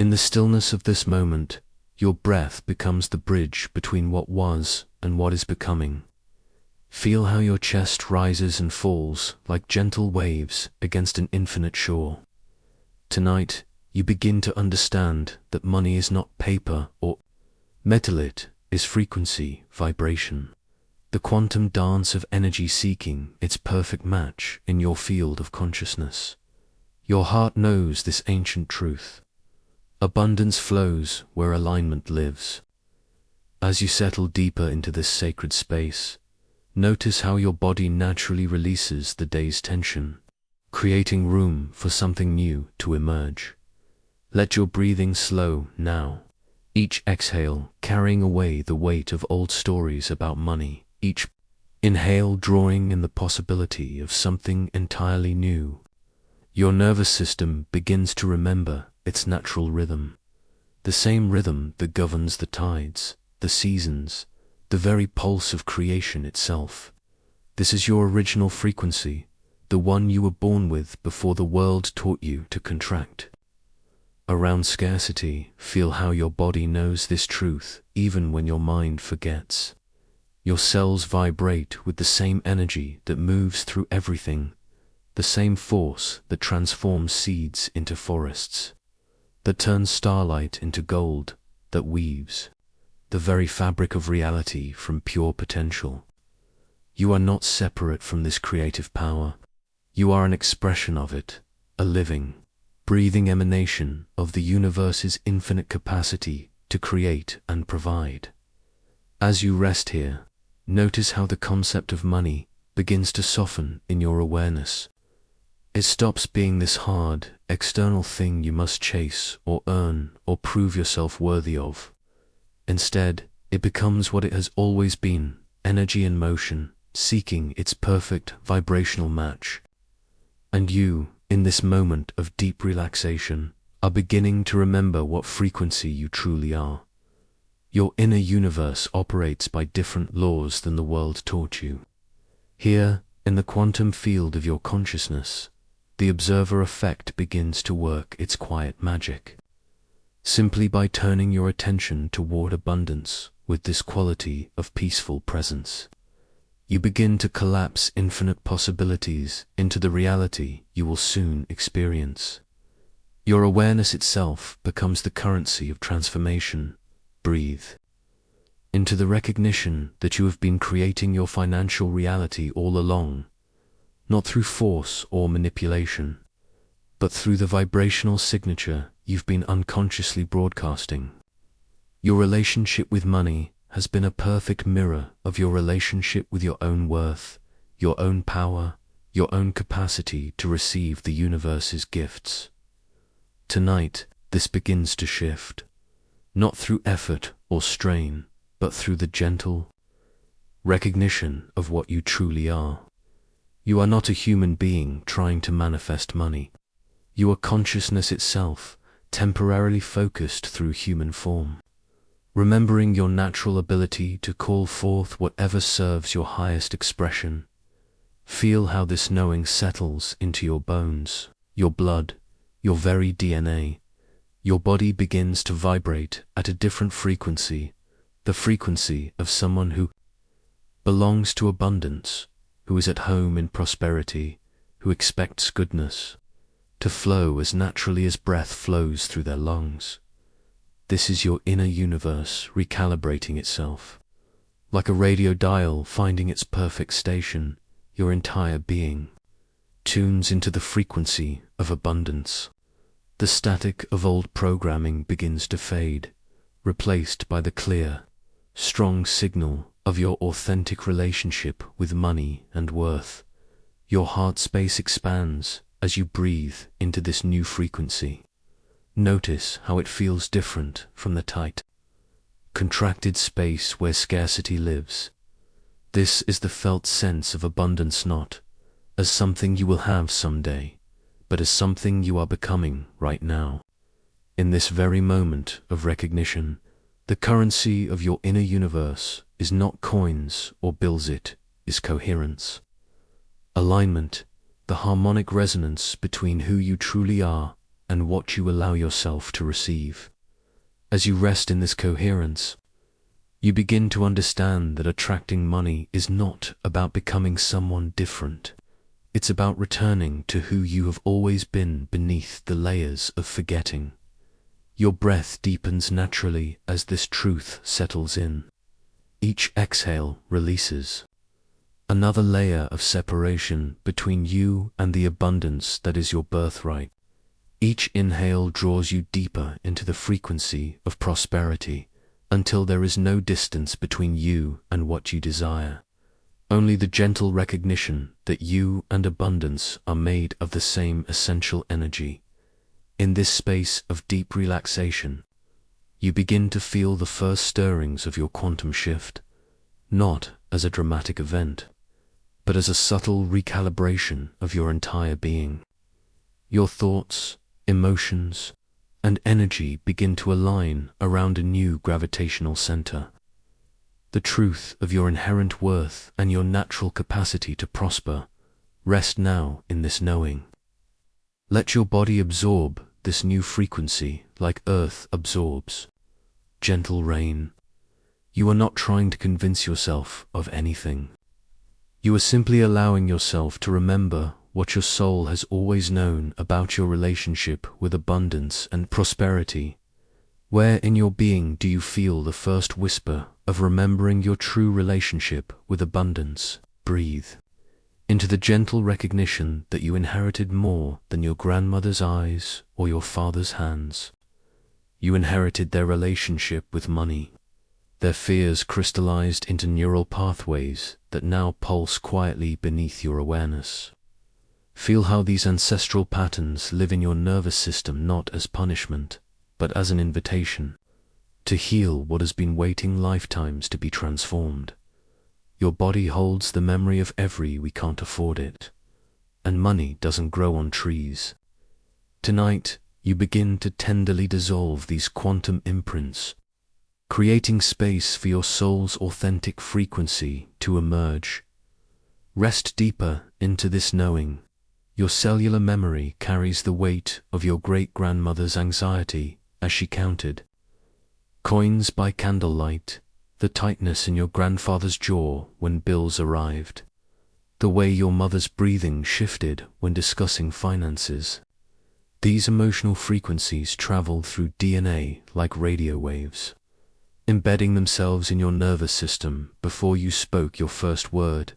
In the stillness of this moment, your breath becomes the bridge between what was and what is becoming. Feel how your chest rises and falls like gentle waves against an infinite shore. Tonight, you begin to understand that money is not paper or metal, it is frequency, vibration, the quantum dance of energy seeking its perfect match in your field of consciousness. Your heart knows this ancient truth. Abundance flows where alignment lives. As you settle deeper into this sacred space, notice how your body naturally releases the day's tension, creating room for something new to emerge. Let your breathing slow now, each exhale carrying away the weight of old stories about money, each inhale drawing in the possibility of something entirely new. Your nervous system begins to remember its natural rhythm, the same rhythm that governs the tides, the seasons, the very pulse of creation itself. This is your original frequency, the one you were born with before the world taught you to contract. Around scarcity, feel how your body knows this truth even when your mind forgets. Your cells vibrate with the same energy that moves through everything, the same force that transforms seeds into forests, that turns starlight into gold, that weaves the very fabric of reality from pure potential. You are not separate from this creative power. You are an expression of it, a living, breathing emanation of the universe's infinite capacity to create and provide. As you rest here, notice how the concept of money begins to soften in your awareness. It stops being this hard, external thing you must chase or earn or prove yourself worthy of. Instead, it becomes what it has always been, energy in motion, seeking its perfect vibrational match. And you, in this moment of deep relaxation, are beginning to remember what frequency you truly are. Your inner universe operates by different laws than the world taught you. Here, in the quantum field of your consciousness, the observer effect begins to work its quiet magic. Simply by turning your attention toward abundance with this quality of peaceful presence, you begin to collapse infinite possibilities into the reality you will soon experience. Your awareness itself becomes the currency of transformation. Breathe into the recognition that you have been creating your financial reality all along, not through force or manipulation, but through the vibrational signature you've been unconsciously broadcasting. Your relationship with money has been a perfect mirror of your relationship with your own worth, your own power, your own capacity to receive the universe's gifts. Tonight, this begins to shift, not through effort or strain, but through the gentle recognition of what you truly are. You are not a human being trying to manifest money. You are consciousness itself, temporarily focused through human form. Remembering your natural ability to call forth whatever serves your highest expression, feel how this knowing settles into your bones, your blood, your very DNA. Your body begins to vibrate at a different frequency, the frequency of someone who belongs to abundance, who is at home in prosperity, who expects goodness to flow as naturally as breath flows through their lungs. This is your inner universe recalibrating itself. Like a radio dial finding its perfect station, your entire being tunes into the frequency of abundance. The static of old programming begins to fade, replaced by the clear, strong signal of your authentic relationship with money and worth. Your heart space expands as you breathe into this new frequency. Notice how it feels different from the tight, contracted space where scarcity lives. This is the felt sense of abundance, not as something you will have someday, but as something you are becoming right now. In this very moment of recognition, the currency of your inner universe is not coins or bills, it is coherence. Alignment, the harmonic resonance between who you truly are and what you allow yourself to receive. As you rest in this coherence, you begin to understand that attracting money is not about becoming someone different. It's about returning to who you have always been beneath the layers of forgetting. Your breath deepens naturally as this truth settles in. Each exhale releases another layer of separation between you and the abundance that is your birthright. Each inhale draws you deeper into the frequency of prosperity until there is no distance between you and what you desire. Only the gentle recognition that you and abundance are made of the same essential energy. In this space of deep relaxation, you begin to feel the first stirrings of your quantum shift, not as a dramatic event, but as a subtle recalibration of your entire being. Your thoughts, emotions, and energy begin to align around a new gravitational center. The truth of your inherent worth and your natural capacity to prosper rest now in this knowing. Let your body absorb this new frequency like earth absorbs gentle rain. You are not trying to convince yourself of anything. You are simply allowing yourself to remember what your soul has always known about your relationship with abundance and prosperity. Where in your being do you feel the first whisper of remembering your true relationship with abundance? Breathe into the gentle recognition that you inherited more than your grandmother's eyes or your father's hands. You inherited their relationship with money. Their fears crystallized into neural pathways that now pulse quietly beneath your awareness. Feel how these ancestral patterns live in your nervous system not as punishment, but as an invitation to heal what has been waiting lifetimes to be transformed. Your body holds the memory of every we can't afford it, and money doesn't grow on trees. Tonight, you begin to tenderly dissolve these quantum imprints, creating space for your soul's authentic frequency to emerge. Rest deeper into this knowing. Your cellular memory carries the weight of your great-grandmother's anxiety as she counted coins by candlelight, the tightness in your grandfather's jaw when bills arrived, the way your mother's breathing shifted when discussing finances. These emotional frequencies travel through DNA like radio waves, embedding themselves in your nervous system before you spoke your first word.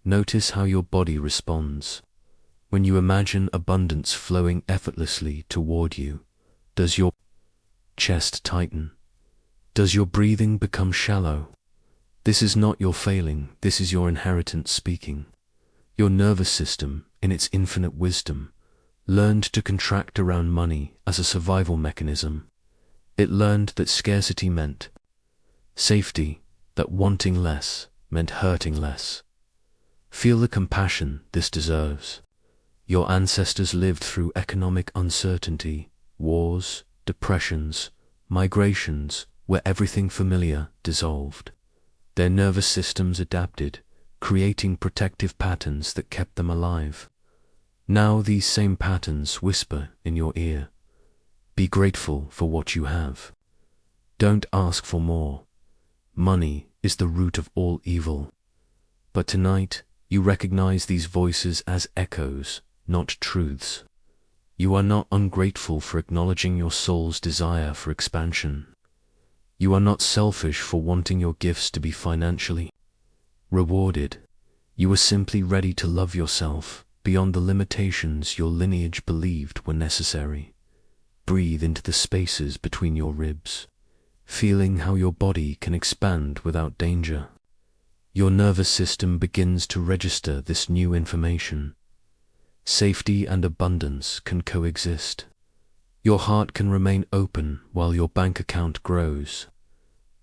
Notice how your body responds. When you imagine abundance flowing effortlessly toward you, does your chest tighten? Does your breathing become shallow? This is not your failing, this is your inheritance speaking. Your nervous system, in its infinite wisdom, learned to contract around money as a survival mechanism. It learned that scarcity meant safety, that wanting less meant hurting less. Feel the compassion this deserves. Your ancestors lived through economic uncertainty, wars, depressions, migrations, where everything familiar dissolved. Their nervous systems adapted, creating protective patterns that kept them alive. Now these same patterns whisper in your ear. Be grateful for what you have. Don't ask for more. Money is the root of all evil. But tonight, you recognize these voices as echoes, not truths. You are not ungrateful for acknowledging your soul's desire for expansion. You are not selfish for wanting your gifts to be financially rewarded. You are simply ready to love yourself beyond the limitations your lineage believed were necessary. Breathe into the spaces between your ribs, feeling how your body can expand without danger. Your nervous system begins to register this new information. Safety and abundance can coexist. Your heart can remain open while your bank account grows.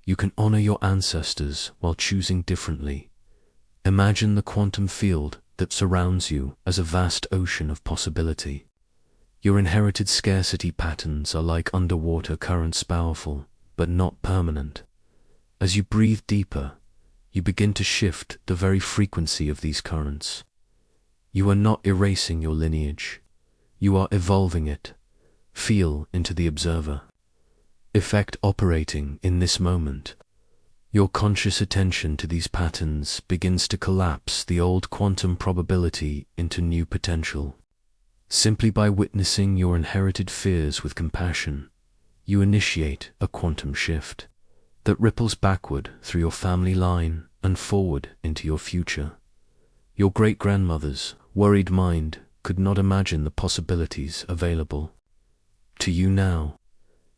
You can honor your ancestors while choosing differently. Imagine the quantum field that surrounds you as a vast ocean of possibility. Your inherited scarcity patterns are like underwater currents, powerful, but not permanent. As you breathe deeper, you begin to shift the very frequency of these currents. You are not erasing your lineage. You are evolving it, Feel into the observer. Effect operating in this moment. Your conscious attention to these patterns begins to collapse the old quantum probability into new potential. Simply by witnessing your inherited fears with compassion, you initiate a quantum shift that ripples backward through your family line and forward into your future. Your great-grandmother's worried mind could not imagine the possibilities available to you now.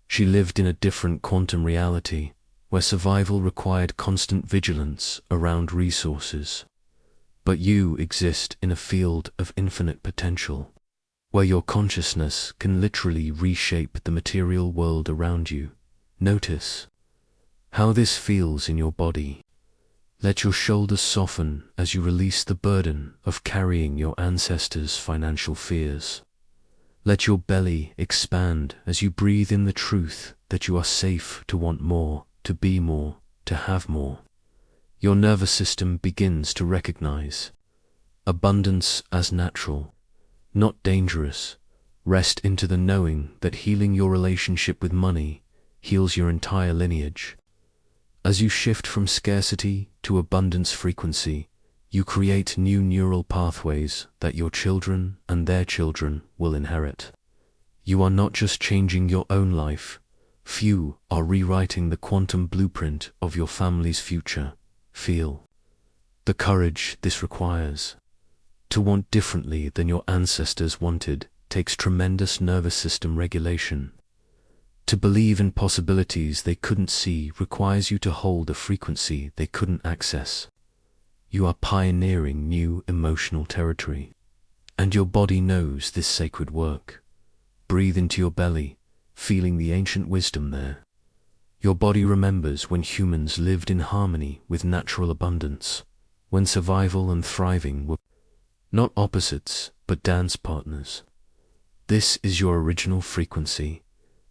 She lived in a different quantum reality where survival required constant vigilance around resources. But you exist in a field of infinite potential, where your consciousness can literally reshape the material world around you. Notice how this feels in your body. Let your shoulders soften as you release the burden of carrying your ancestors' financial fears. Let your belly expand as you breathe in the truth that you are safe to want more, to be more, to have more. Your nervous system begins to recognize abundance as natural, not dangerous. Rest into the knowing that healing your relationship with money heals your entire lineage. As you shift from scarcity to abundance frequency, you create new neural pathways that your children and their children will inherit. You are not just changing your own life, few are rewriting the quantum blueprint of your family's future. Feel the courage this requires. To want differently than your ancestors wanted takes tremendous nervous system regulation. To believe in possibilities they couldn't see requires you to hold a frequency they couldn't access. You are pioneering new emotional territory, and your body knows this sacred work. Breathe into your belly, feeling the ancient wisdom there. Your body remembers when humans lived in harmony with natural abundance, when survival and thriving were not opposites, but dance partners. This is your original frequency,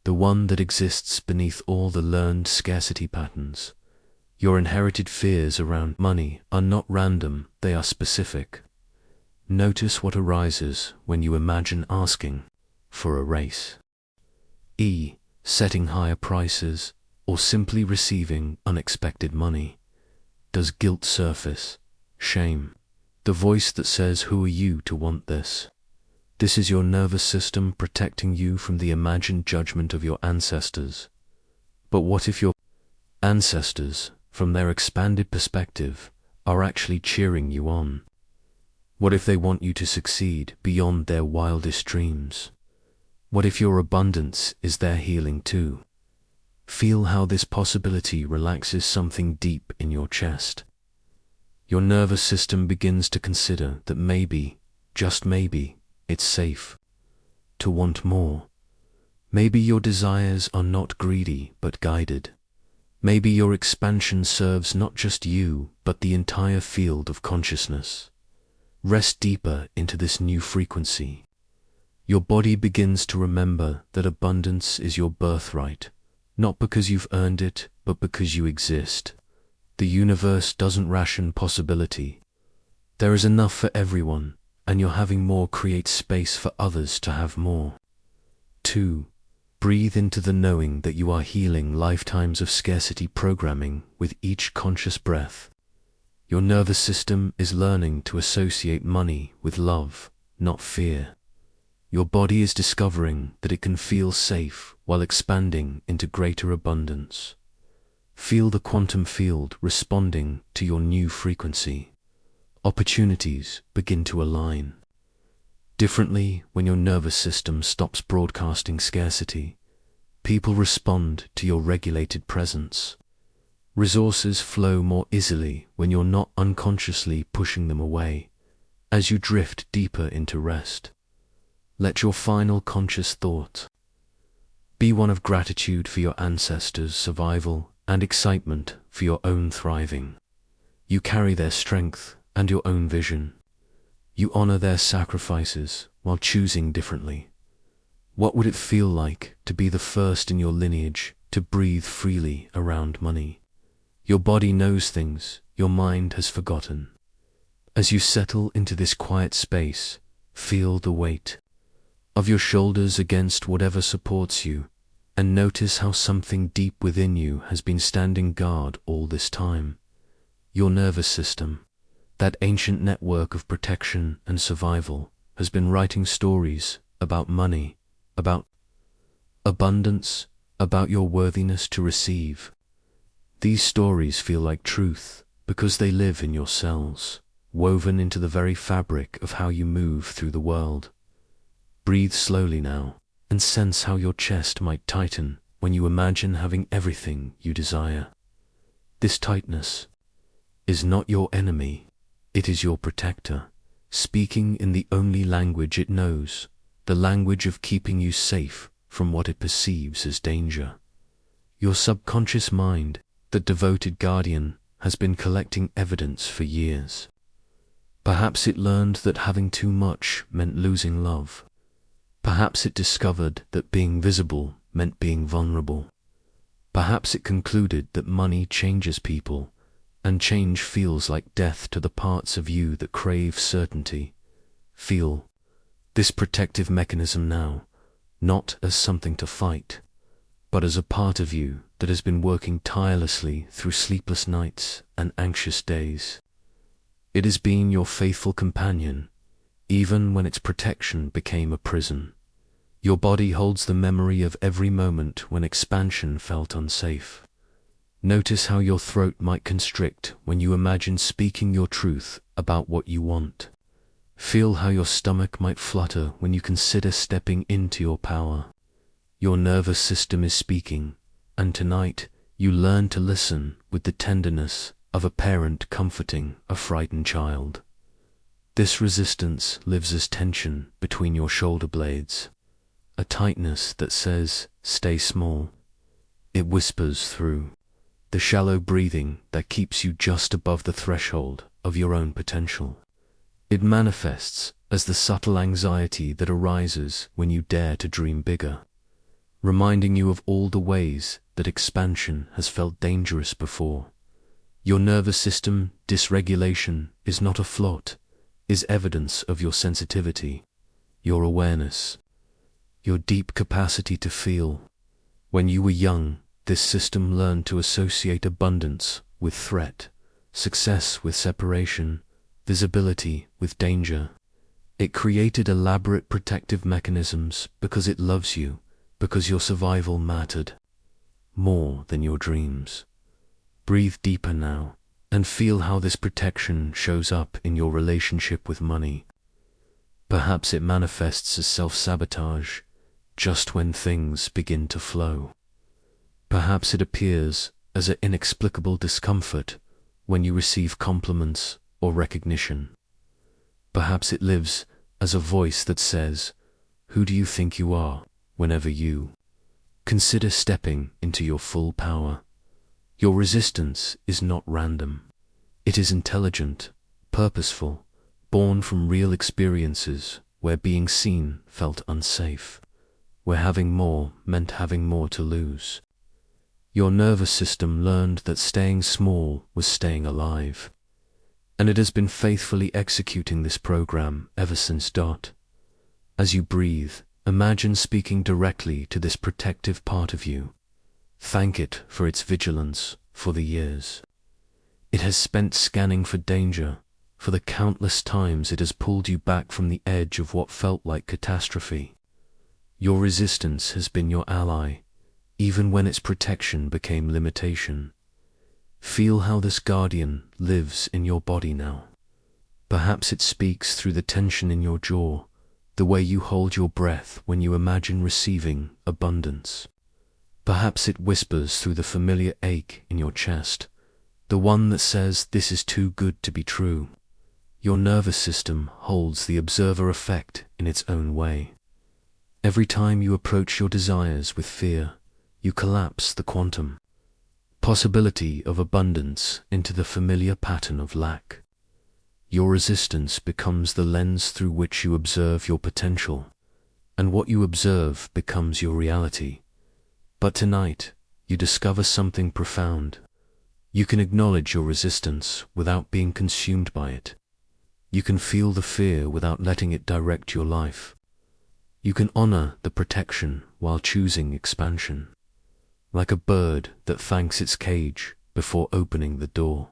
the one that exists beneath all the learned scarcity patterns. Your inherited fears around money are not random, they are specific. Notice what arises when you imagine asking for a raise, setting higher prices, or simply receiving unexpected money. Does guilt surface? Shame? The voice that says, "Who are you to want this?" This is your nervous system protecting you from the imagined judgment of your ancestors. But what if your ancestors, from their expanded perspective, are actually cheering you on? What if they want you to succeed beyond their wildest dreams? What if your abundance is their healing too? Feel how this possibility relaxes something deep in your chest. Your nervous system begins to consider that maybe, just maybe, it's safe to want more. Maybe your desires are not greedy but guided. Maybe your expansion serves not just you, but the entire field of consciousness. Rest deeper into this new frequency. Your body begins to remember that abundance is your birthright, not because you've earned it, but because you exist. The universe doesn't ration possibility. There is enough for everyone, and your having more creates space for others to have more. 2. Breathe into the knowing that you are healing lifetimes of scarcity programming with each conscious breath. Your nervous system is learning to associate money with love, not fear. Your body is discovering that it can feel safe while expanding into greater abundance. Feel the quantum field responding to your new frequency. Opportunities begin to align differently when your nervous system stops broadcasting scarcity. People respond to your regulated presence. Resources flow more easily when you're not unconsciously pushing them away. As you drift deeper into rest, let your final conscious thought be one of gratitude for your ancestors' survival and excitement for your own thriving. You carry their strength and your own vision. You honor their sacrifices while choosing differently. What would it feel like to be the first in your lineage to breathe freely around money? Your body knows things your mind has forgotten. As you settle into this quiet space, feel the weight of your shoulders against whatever supports you, and notice how something deep within you has been standing guard all this time. Your nervous system, that ancient network of protection and survival, has been writing stories about money, about abundance, about your worthiness to receive. These stories feel like truth because they live in your cells, woven into the very fabric of how you move through the world. Breathe slowly now and sense how your chest might tighten when you imagine having everything you desire. This tightness is not your enemy, it is your protector, speaking in the only language it knows, the language of keeping you safe from what it perceives as danger. Your subconscious mind, that devoted guardian, has been collecting evidence for years. Perhaps it learned that having too much meant losing love. Perhaps it discovered that being visible meant being vulnerable. Perhaps it concluded that money changes people, and change feels like death to the parts of you that crave certainty. Feel this protective mechanism now, not as something to fight, but as a part of you that has been working tirelessly through sleepless nights and anxious days. It has been your faithful companion, even when its protection became a prison. Your body holds the memory of every moment when expansion felt unsafe. Notice how your throat might constrict when you imagine speaking your truth about what you want. Feel how your stomach might flutter when you consider stepping into your power. Your nervous system is speaking, and tonight you learn to listen with the tenderness of a parent comforting a frightened child. This resistance lives as tension between your shoulder blades, a tightness that says, "Stay small." It whispers through the shallow breathing that keeps you just above the threshold of your own potential. It manifests as the subtle anxiety that arises when you dare to dream bigger, reminding you of all the ways that expansion has felt dangerous before. Your nervous system dysregulation is not a flaw, is evidence of your sensitivity, your awareness, your deep capacity to feel. When you were young, this system learned to associate abundance with threat, success with separation, visibility with danger. It created elaborate protective mechanisms because it loves you, because your survival mattered more than your dreams. Breathe deeper now and feel how this protection shows up in your relationship with money. Perhaps it manifests as self-sabotage just when things begin to flow. Perhaps it appears as an inexplicable discomfort when you receive compliments or recognition. Perhaps it lives as a voice that says, "Who do you think you are?" whenever you consider stepping into your full power. Your resistance is not random. It is intelligent, purposeful, born from real experiences where being seen felt unsafe, where having more meant having more to lose. Your nervous system learned that staying small was staying alive, and it has been faithfully executing this program ever since dot. As you breathe, imagine speaking directly to this protective part of you. Thank it for its vigilance for the years it has spent scanning for danger, for the countless times it has pulled you back from the edge of what felt like catastrophe. Your resistance has been your ally, even when its protection became limitation. Feel how this guardian lives in your body now. Perhaps it speaks through the tension in your jaw, the way you hold your breath when you imagine receiving abundance. Perhaps it whispers through the familiar ache in your chest, the one that says this is too good to be true. Your nervous system holds the observer effect in its own way. Every time you approach your desires with fear, you collapse the quantum possibility of abundance into the familiar pattern of lack. Your resistance becomes the lens through which you observe your potential, and what you observe becomes your reality. But tonight, you discover something profound. You can acknowledge your resistance without being consumed by it. You can feel the fear without letting it direct your life. You can honor the protection while choosing expansion, like a bird that thanks its cage before opening the door.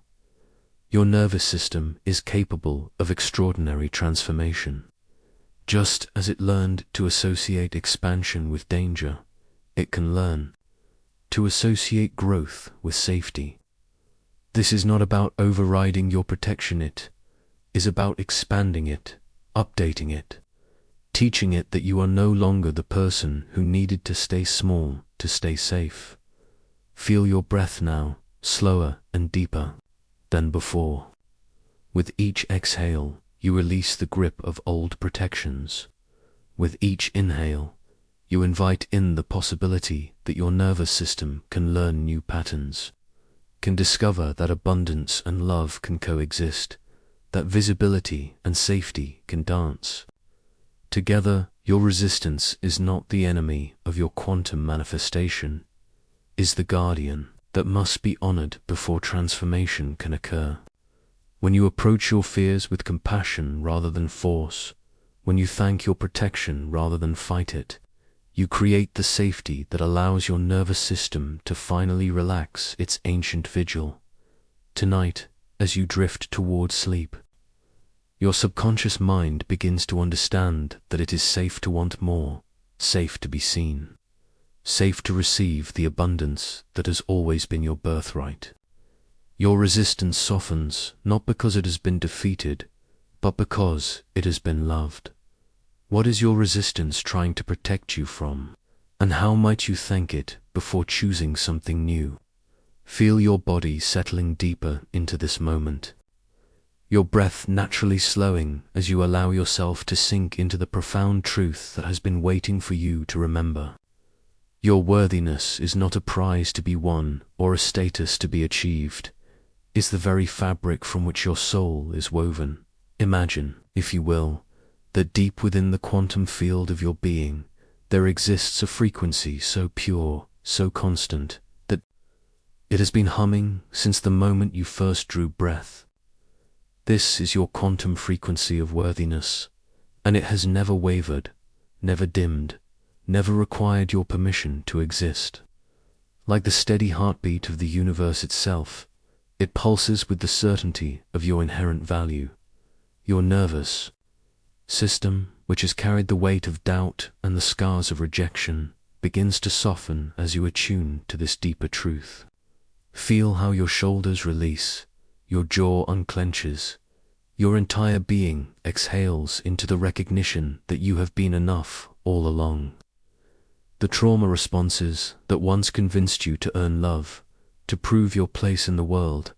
Your nervous system is capable of extraordinary transformation. Just as it learned to associate expansion with danger, it can learn to associate growth with safety. This is not about overriding your protection, it is about expanding it, updating it, teaching it that you are no longer the person who needed to stay small to stay safe. Feel your breath now, slower and deeper than before. With each exhale, you release the grip of old protections. With each inhale, you invite in the possibility that your nervous system can learn new patterns, can discover that abundance and love can coexist, that visibility and safety can dance. Together, your resistance is not the enemy of your quantum manifestation, is the guardian that must be honored before transformation can occur. When you approach your fears with compassion rather than force, when you thank your protection rather than fight it, you create the safety that allows your nervous system to finally relax its ancient vigil. Tonight, as you drift toward sleep, your subconscious mind begins to understand that it is safe to want more, safe to be seen, safe to receive the abundance that has always been your birthright. Your resistance softens, not because it has been defeated, but because it has been loved. What is your resistance trying to protect you from? And how might you thank it before choosing something new? Feel your body settling deeper into this moment, your breath naturally slowing as you allow yourself to sink into the profound truth that has been waiting for you to remember. Your worthiness is not a prize to be won or a status to be achieved. Is the very fabric from which your soul is woven. Imagine, if you will, that deep within the quantum field of your being, there exists a frequency so pure, so constant, that it has been humming since the moment you first drew breath. This is your quantum frequency of worthiness, and it has never wavered, never dimmed, never required your permission to exist. Like the steady heartbeat of the universe itself, it pulses with the certainty of your inherent value. Your nervous system, which has carried the weight of doubt and the scars of rejection, begins to soften as you attune to this deeper truth. Feel how your shoulders release, your jaw unclenches, your entire being exhales into the recognition that you have been enough all along. The trauma responses that once convinced you to earn love, to prove your place in the world,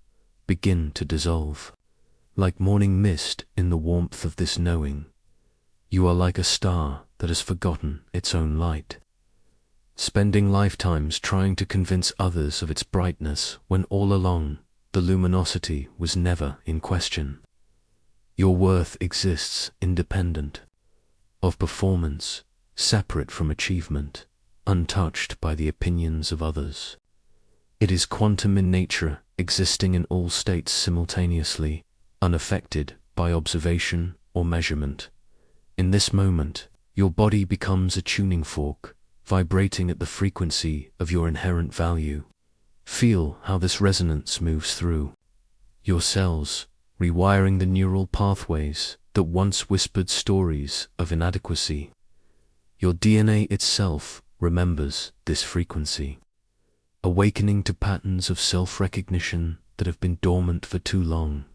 begin to dissolve. Like morning mist in the warmth of this knowing, you are like a star that has forgotten its own light, spending lifetimes trying to convince others of its brightness when all along the luminosity was never in question. Your worth exists independent of performance, separate from achievement, untouched by the opinions of others. It is quantum in nature, existing in all states simultaneously, unaffected by observation or measurement. In this moment, your body becomes a tuning fork, vibrating at the frequency of your inherent value. Feel how this resonance moves through your cells, rewiring the neural pathways that once whispered stories of inadequacy. Your DNA itself remembers this frequency, awakening to patterns of self-recognition that have been dormant for too long.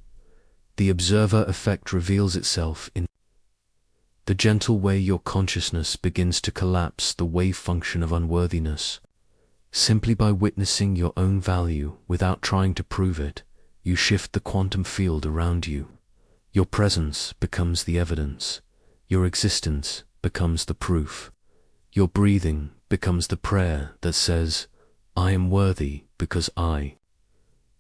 The observer effect reveals itself in the gentle way your consciousness begins to collapse the wave function of unworthiness. Simply by witnessing your own value without trying to prove it, you shift the quantum field around you. Your presence becomes the evidence. Your existence becomes the proof. Your breathing becomes the prayer that says, I am worthy because I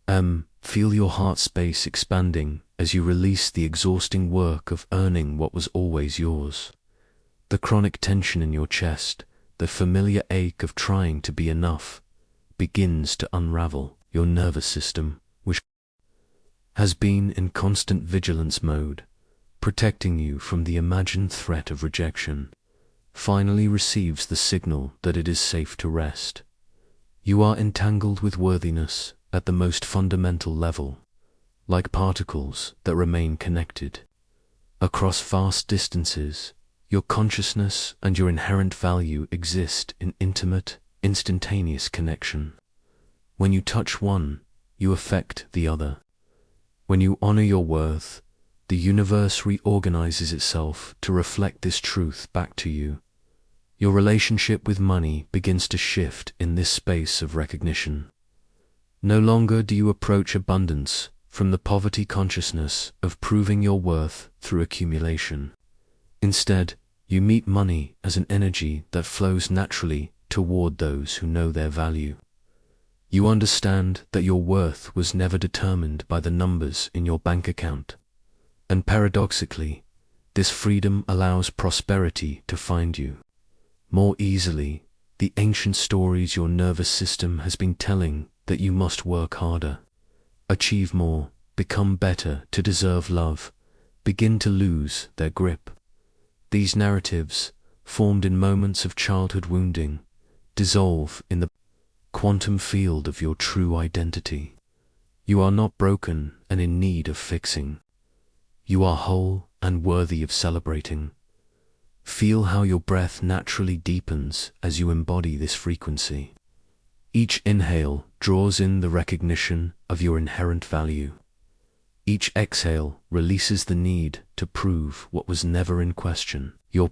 am. Feel your heart space expanding as you release the exhausting work of earning what was always yours. The chronic tension in your chest, the familiar ache of trying to be enough, begins to unravel. Your nervous system, which has been in constant vigilance mode, protecting you from the imagined threat of rejection, finally receives the signal that it is safe to rest. You are entangled with worthiness at the most fundamental level, like particles that remain connected. Across vast distances, your consciousness and your inherent value exist in intimate, instantaneous connection. When you touch one, you affect the other. When you honor your worth, the universe reorganizes itself to reflect this truth back to you. Your relationship with money begins to shift in this space of recognition. No longer do you approach abundance from the poverty consciousness of proving your worth through accumulation. Instead, you meet money as an energy that flows naturally toward those who know their value. You understand that your worth was never determined by the numbers in your bank account. And paradoxically, this freedom allows prosperity to find you. More easily, the ancient stories your nervous system has been telling that you must work harder, achieve more, become better to deserve love, begin to lose their grip. These narratives, formed in moments of childhood wounding, dissolve in the quantum field of your true identity. You are not broken and in need of fixing. You are whole and worthy of celebrating. Feel how your breath naturally deepens as you embody this frequency. Each inhale draws in the recognition of your inherent value. Each exhale releases the need to prove what was never in question. Your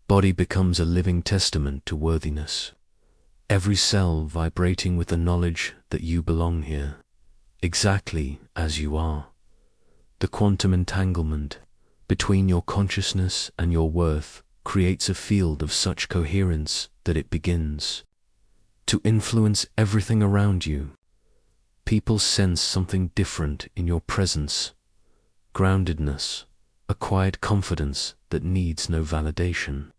body becomes a living testament to worthiness. Every cell vibrating with the knowledge that you belong here, exactly as you are. The quantum entanglement between your consciousness and your worth creates a field of such coherence that it begins to influence everything around you. People sense something different in your presence, groundedness, a quiet confidence that needs no validation.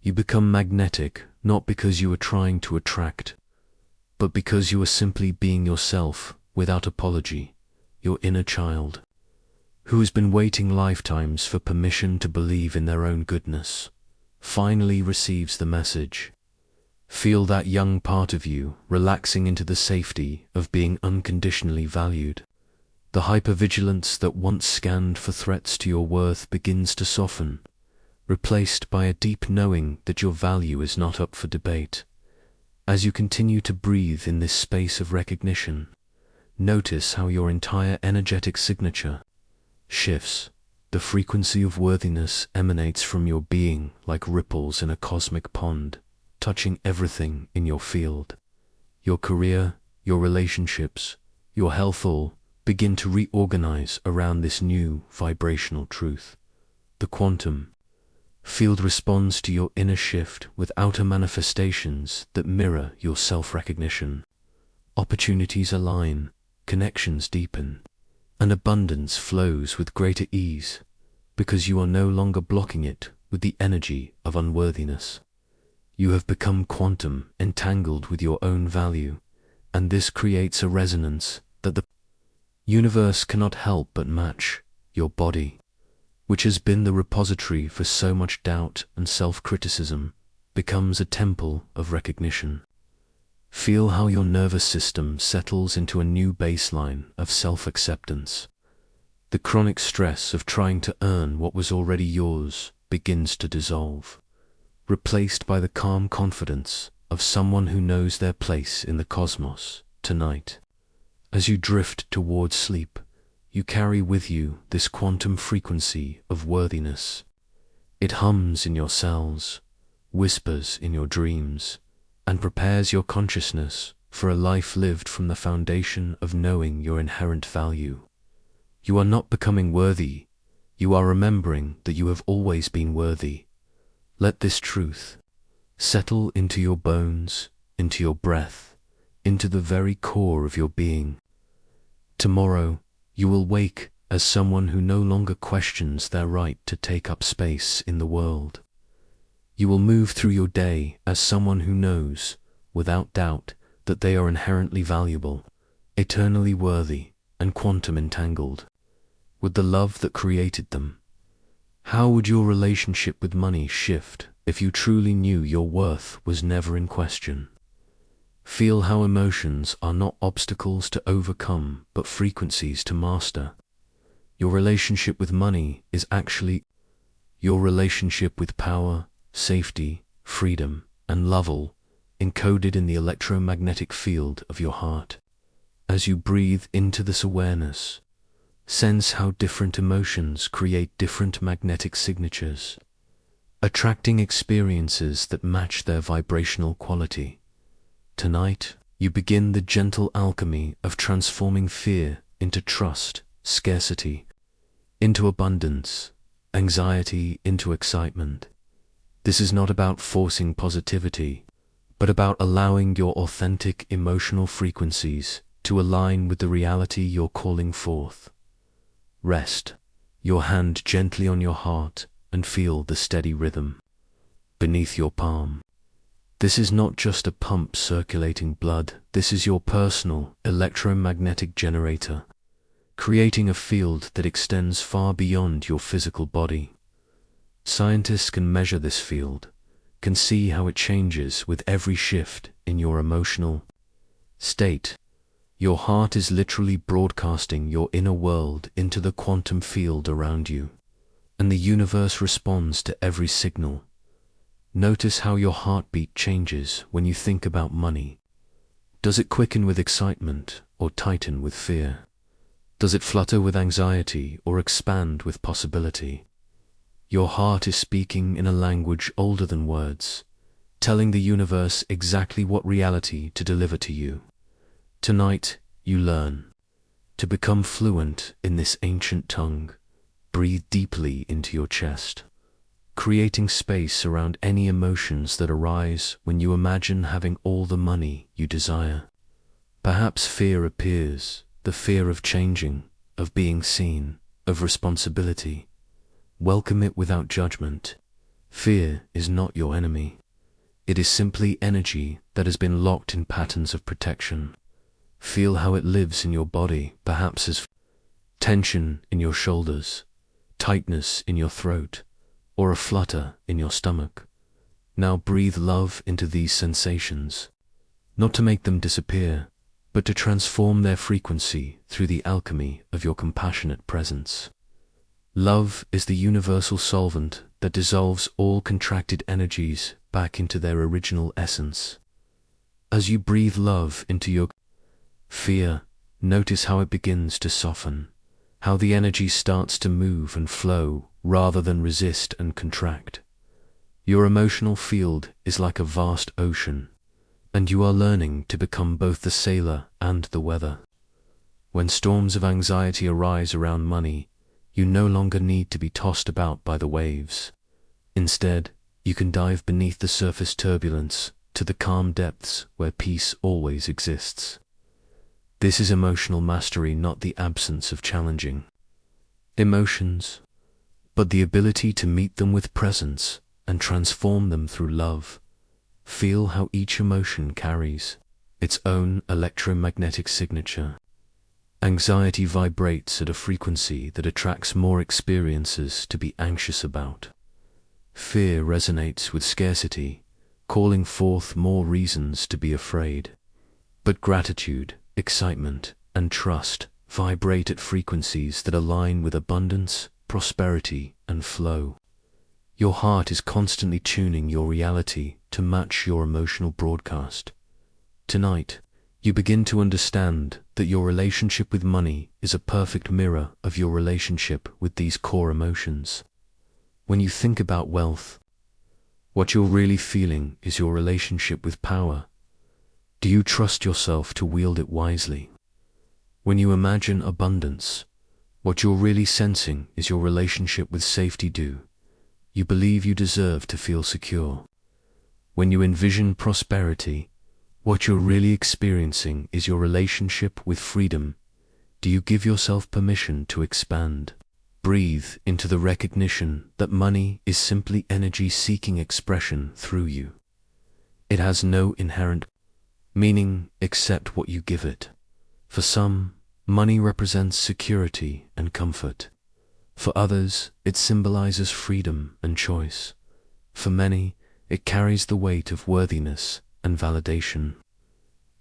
You become magnetic not because you are trying to attract, but because you are simply being yourself without apology, your inner child, who has been waiting lifetimes for permission to believe in their own goodness, finally receives the message. Feel that young part of you relaxing into the safety of being unconditionally valued. The hypervigilance that once scanned for threats to your worth begins to soften, replaced by a deep knowing that your value is not up for debate. As you continue to breathe in this space of recognition, notice how your entire energetic signature shifts. The frequency of worthiness emanates from your being like ripples in a cosmic pond, touching everything in your field. Your career, your relationships, your health all begin to reorganize around this new vibrational truth. The quantum field responds to your inner shift with outer manifestations that mirror your self-recognition. Opportunities align, connections deepen, and abundance flows with greater ease because you are no longer blocking it with the energy of unworthiness. You have become quantum entangled with your own value, and this creates a resonance that the universe cannot help but match. Your body, which has been the repository for so much doubt and self-criticism, becomes a temple of recognition. Feel how your nervous system settles into a new baseline of self-acceptance. The chronic stress of trying to earn what was already yours begins to dissolve, replaced by the calm confidence of someone who knows their place in the cosmos. Tonight, as you drift towards sleep, you carry with you this quantum frequency of worthiness. It hums in your cells, whispers in your dreams, and prepares your consciousness for a life lived from the foundation of knowing your inherent value. You are not becoming worthy, you are remembering that you have always been worthy. Let this truth settle into your bones, into your breath, into the very core of your being. Tomorrow, you will wake as someone who no longer questions their right to take up space in the world. You will move through your day as someone who knows, without doubt, that they are inherently valuable, eternally worthy, and quantum entangled with the love that created them. How would your relationship with money shift if you truly knew your worth was never in question. Feel how emotions are not obstacles to overcome, but frequencies to master. Your relationship with money is actually your relationship with power, safety, freedom, and love, all encoded in the electromagnetic field of your heart. As you breathe into this awareness, sense how different emotions create different magnetic signatures, attracting experiences that match their vibrational quality. Tonight, you begin the gentle alchemy of transforming fear into trust, scarcity into abundance, anxiety into excitement. This is not about forcing positivity, but about allowing your authentic emotional frequencies to align with the reality you're calling forth. Rest your hand gently on your heart and feel the steady rhythm beneath your palm. This is not just a pump circulating blood, this is your personal electromagnetic generator, creating a field that extends far beyond your physical body. Scientists can measure this field, can see how it changes with every shift in your emotional state. Your heart is literally broadcasting your inner world into the quantum field around you, and the universe responds to every signal. Notice how your heartbeat changes when you think about money. Does it quicken with excitement or tighten with fear? Does it flutter with anxiety or expand with possibility? Your heart is speaking in a language older than words, telling the universe exactly what reality to deliver to you. Tonight, you learn to become fluent in this ancient tongue. Breathe deeply into your chest, creating space around any emotions that arise when you imagine having all the money you desire. Perhaps fear appears, the fear of changing, of being seen, of responsibility. Welcome it without judgment. Fear is not your enemy. It is simply energy that has been locked in patterns of protection. Feel how it lives in your body, perhaps as tension in your shoulders, tightness in your throat, or a flutter in your stomach. Now breathe love into these sensations, not to make them disappear, but to transform their frequency through the alchemy of your compassionate presence. Love is the universal solvent that dissolves all contracted energies back into their original essence. As you breathe love into your fear, notice how it begins to soften, how the energy starts to move and flow rather than resist and contract. Your emotional field is like a vast ocean, and you are learning to become both the sailor and the weather. When storms of anxiety arise around money, you no longer need to be tossed about by the waves. Instead, you can dive beneath the surface turbulence to the calm depths where peace always exists. This is emotional mastery, not the absence of challenging emotions, but the ability to meet them with presence and transform them through love. Feel how each emotion carries its own electromagnetic signature. Anxiety vibrates at a frequency that attracts more experiences to be anxious about. Fear resonates with scarcity, calling forth more reasons to be afraid. But gratitude, excitement, and trust vibrate at frequencies that align with abundance, prosperity, and flow. Your heart is constantly tuning your reality to match your emotional broadcast. Tonight, you begin to understand that your relationship with money is a perfect mirror of your relationship with these core emotions. When you think about wealth, what you're really feeling is your relationship with power. Do you trust yourself to wield it wisely? When you imagine abundance, what you're really sensing is your relationship with safety. Do you believe you deserve to feel secure? When you envision prosperity, what you're really experiencing is your relationship with freedom. Do you give yourself permission to expand? Breathe into the recognition that money is simply energy seeking expression through you. It has no inherent meaning except what you give it. For some, money represents security and comfort. For others, it symbolizes freedom and choice. For many, It carries the weight of worthiness and validation.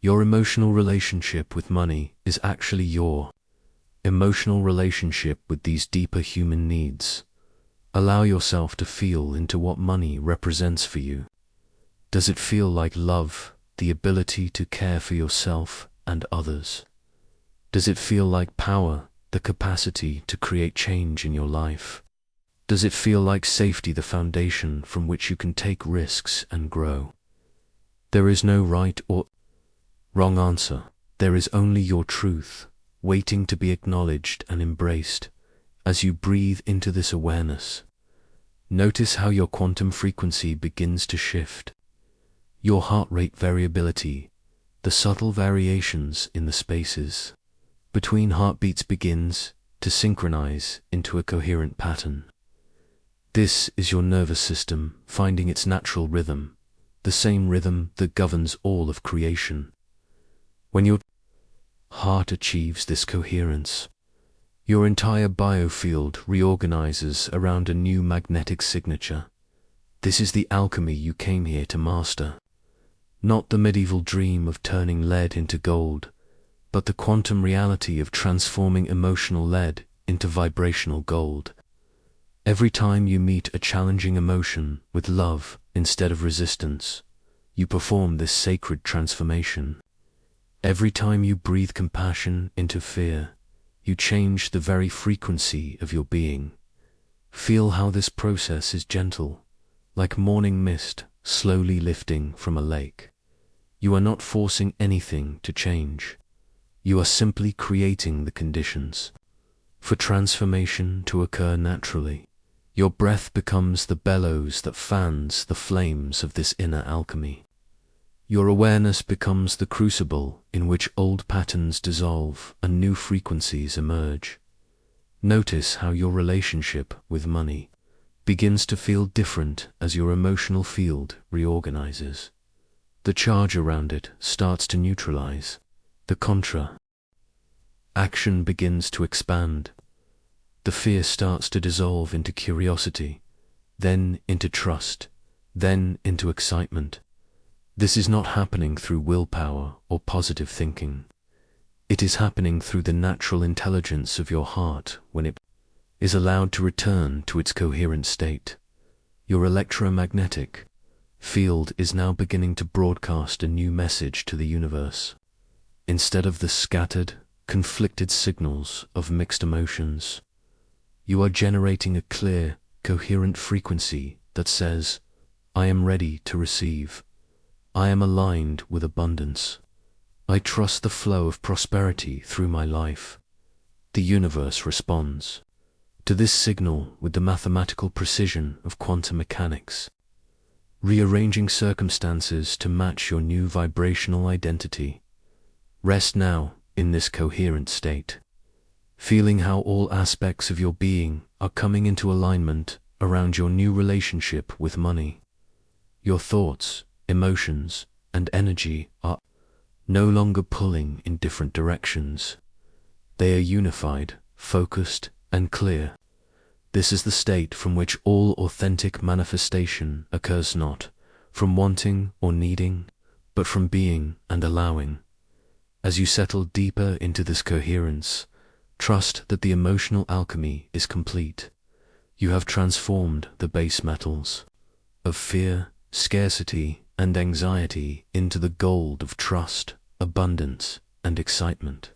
Your emotional relationship with money is actually your emotional relationship with these deeper human needs. Allow yourself to feel into what money represents for you. Does it feel like love, the ability to care for yourself and others? Does it feel like power, the capacity to create change in your life? Does it feel like safety, the foundation from which you can take risks and grow? There is no right or wrong answer. There is only your truth, waiting to be acknowledged and embraced. As you breathe into this awareness, notice how your quantum frequency begins to shift. Your heart rate variability, the subtle variations in the spaces between heartbeats begins to synchronize into a coherent pattern. This is your nervous system finding its natural rhythm, the same rhythm that governs all of creation. When your heart achieves this coherence, your entire biofield reorganizes around a new magnetic signature. This is the alchemy you came here to master. Not the medieval dream of turning lead into gold, but the quantum reality of transforming emotional lead into vibrational gold. Every time you meet a challenging emotion with love instead of resistance, you perform this sacred transformation. Every time you breathe compassion into fear, you change the very frequency of your being. Feel how this process is gentle, like morning mist slowly lifting from a lake. You are not forcing anything to change. You are simply creating the conditions for transformation to occur naturally. Your breath becomes the bellows that fans the flames of this inner alchemy. Your awareness becomes the crucible in which old patterns dissolve and new frequencies emerge. Notice how your relationship with money begins to feel different as your emotional field reorganizes. The charge around it starts to neutralize. The action begins to expand. The fear starts to dissolve into curiosity, then into trust, then into excitement. This is not happening through willpower or positive thinking. It is happening through the natural intelligence of your heart when it is allowed to return to its coherent state. Your electromagnetic field is now beginning to broadcast a new message to the universe. Instead of the scattered, conflicted signals of mixed emotions, you are generating a clear, coherent frequency that says, I am ready to receive. I am aligned with abundance. I trust the flow of prosperity through my life. The universe responds to this signal with the mathematical precision of quantum mechanics, rearranging circumstances to match your new vibrational identity. Rest now in this coherent state, feeling how all aspects of your being are coming into alignment around your new relationship with money. Your thoughts, emotions, and energy are no longer pulling in different directions. They are unified, focused, and clear. This is the state from which all authentic manifestation occurs, not from wanting or needing, but from being and allowing. As you settle deeper into this coherence, trust that the emotional alchemy is complete. You have transformed the base metals of fear, scarcity, and anxiety into the gold of trust, abundance, and excitement.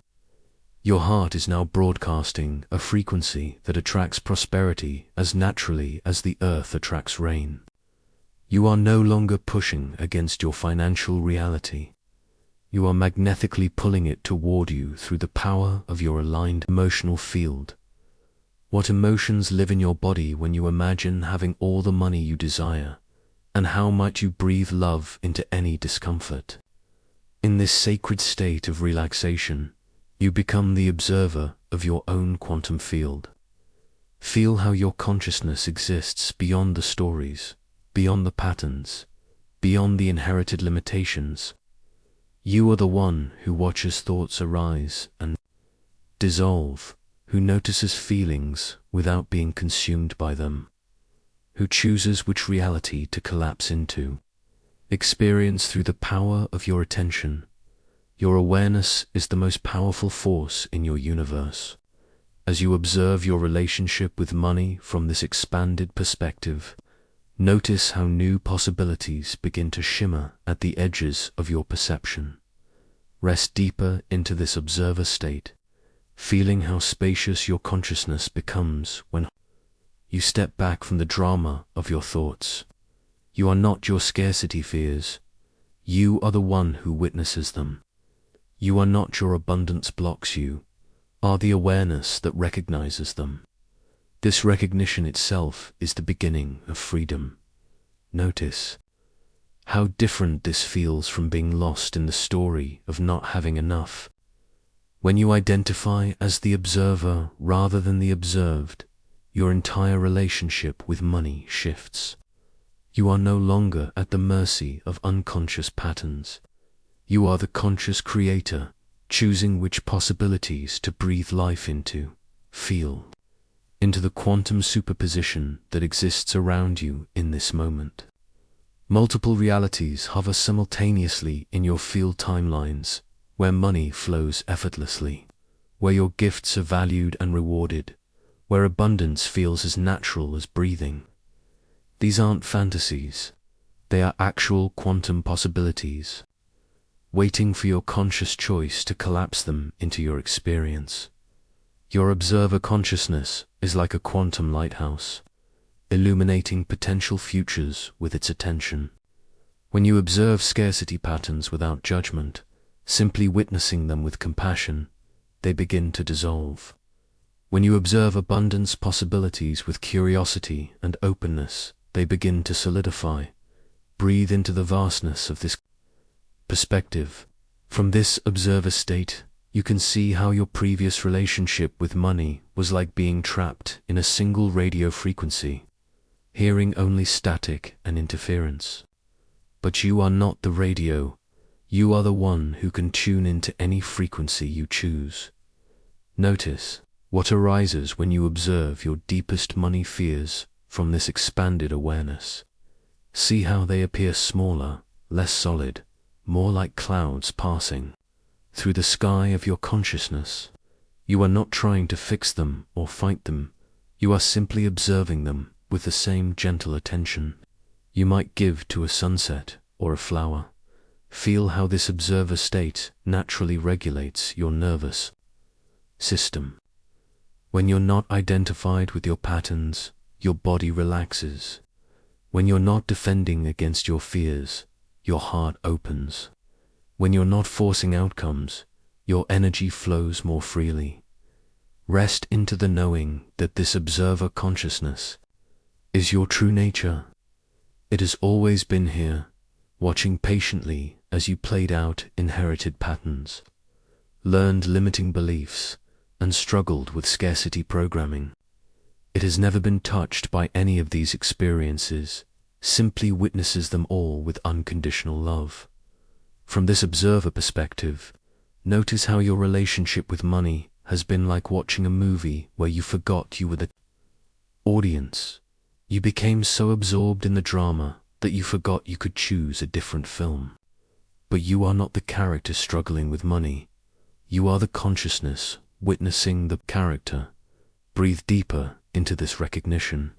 Your heart is now broadcasting a frequency that attracts prosperity as naturally as the earth attracts rain. You are no longer pushing against your financial reality. You are magnetically pulling it toward you through the power of your aligned emotional field. What emotions live in your body when you imagine having all the money you desire? And how might you breathe love into any discomfort? In this sacred state of relaxation, you become the observer of your own quantum field. Feel how your consciousness exists beyond the stories, beyond the patterns, beyond the inherited limitations. You are the one who watches thoughts arise and dissolve, who notices feelings without being consumed by them. who chooses which reality to collapse into. Experience through the power of your attention. Your awareness is the most powerful force in your universe. As you observe your relationship with money from this expanded perspective, notice how new possibilities begin to shimmer at the edges of your perception. Rest deeper into this observer state, feeling how spacious your consciousness becomes when you step back from the drama of your thoughts. You are not your scarcity fears. You are the one who witnesses them. You are not your abundance blocks. You are the awareness that recognizes them. This recognition itself is the beginning of freedom. Notice how different this feels from being lost in the story of not having enough. When you identify as the observer rather than the observed, your entire relationship with money shifts. You are no longer at the mercy of unconscious patterns. You are the conscious creator, choosing which possibilities to breathe life into, feel, into the quantum superposition that exists around you in this moment. Multiple realities hover simultaneously in your field timelines, where money flows effortlessly, where your gifts are valued and rewarded, where abundance feels as natural as breathing. These aren't fantasies. They are actual quantum possibilities, waiting for your conscious choice to collapse them into your experience. Your observer consciousness is like a quantum lighthouse, illuminating potential futures with its attention. When you observe scarcity patterns without judgment, simply witnessing them with compassion, they begin to dissolve. When you observe abundance possibilities with curiosity and openness, they begin to solidify. Breathe into the vastness of this perspective. From this observer state, you can see how your previous relationship with money was like being trapped in a single radio frequency, hearing only static and interference. But you are not the radio. You are the one who can tune into any frequency you choose. Notice what arises when you observe your deepest money fears from this expanded awareness. See how they appear smaller, less solid, more like clouds passing through the sky of your consciousness. You are not trying to fix them or fight them. You are simply observing them with the same gentle attention you might give to a sunset or a flower. Feel how this observer state naturally regulates your nervous system. When you're not identified with your patterns, your body relaxes. When you're not defending against your fears, your heart opens. When you're not forcing outcomes, your energy flows more freely. Rest into the knowing that this observer consciousness is your true nature. It has always been here, watching patiently as you played out inherited patterns, learned limiting beliefs, and struggled with scarcity programming. It has never been touched by any of these experiences, simply witnesses them all with unconditional love. From this observer perspective, notice how your relationship with money has been like watching a movie where you forgot you were the audience. You became so absorbed in the drama that you forgot you could choose a different film. But you are not the character struggling with money. You are the consciousness witnessing the character. Breathe deeper into this recognition.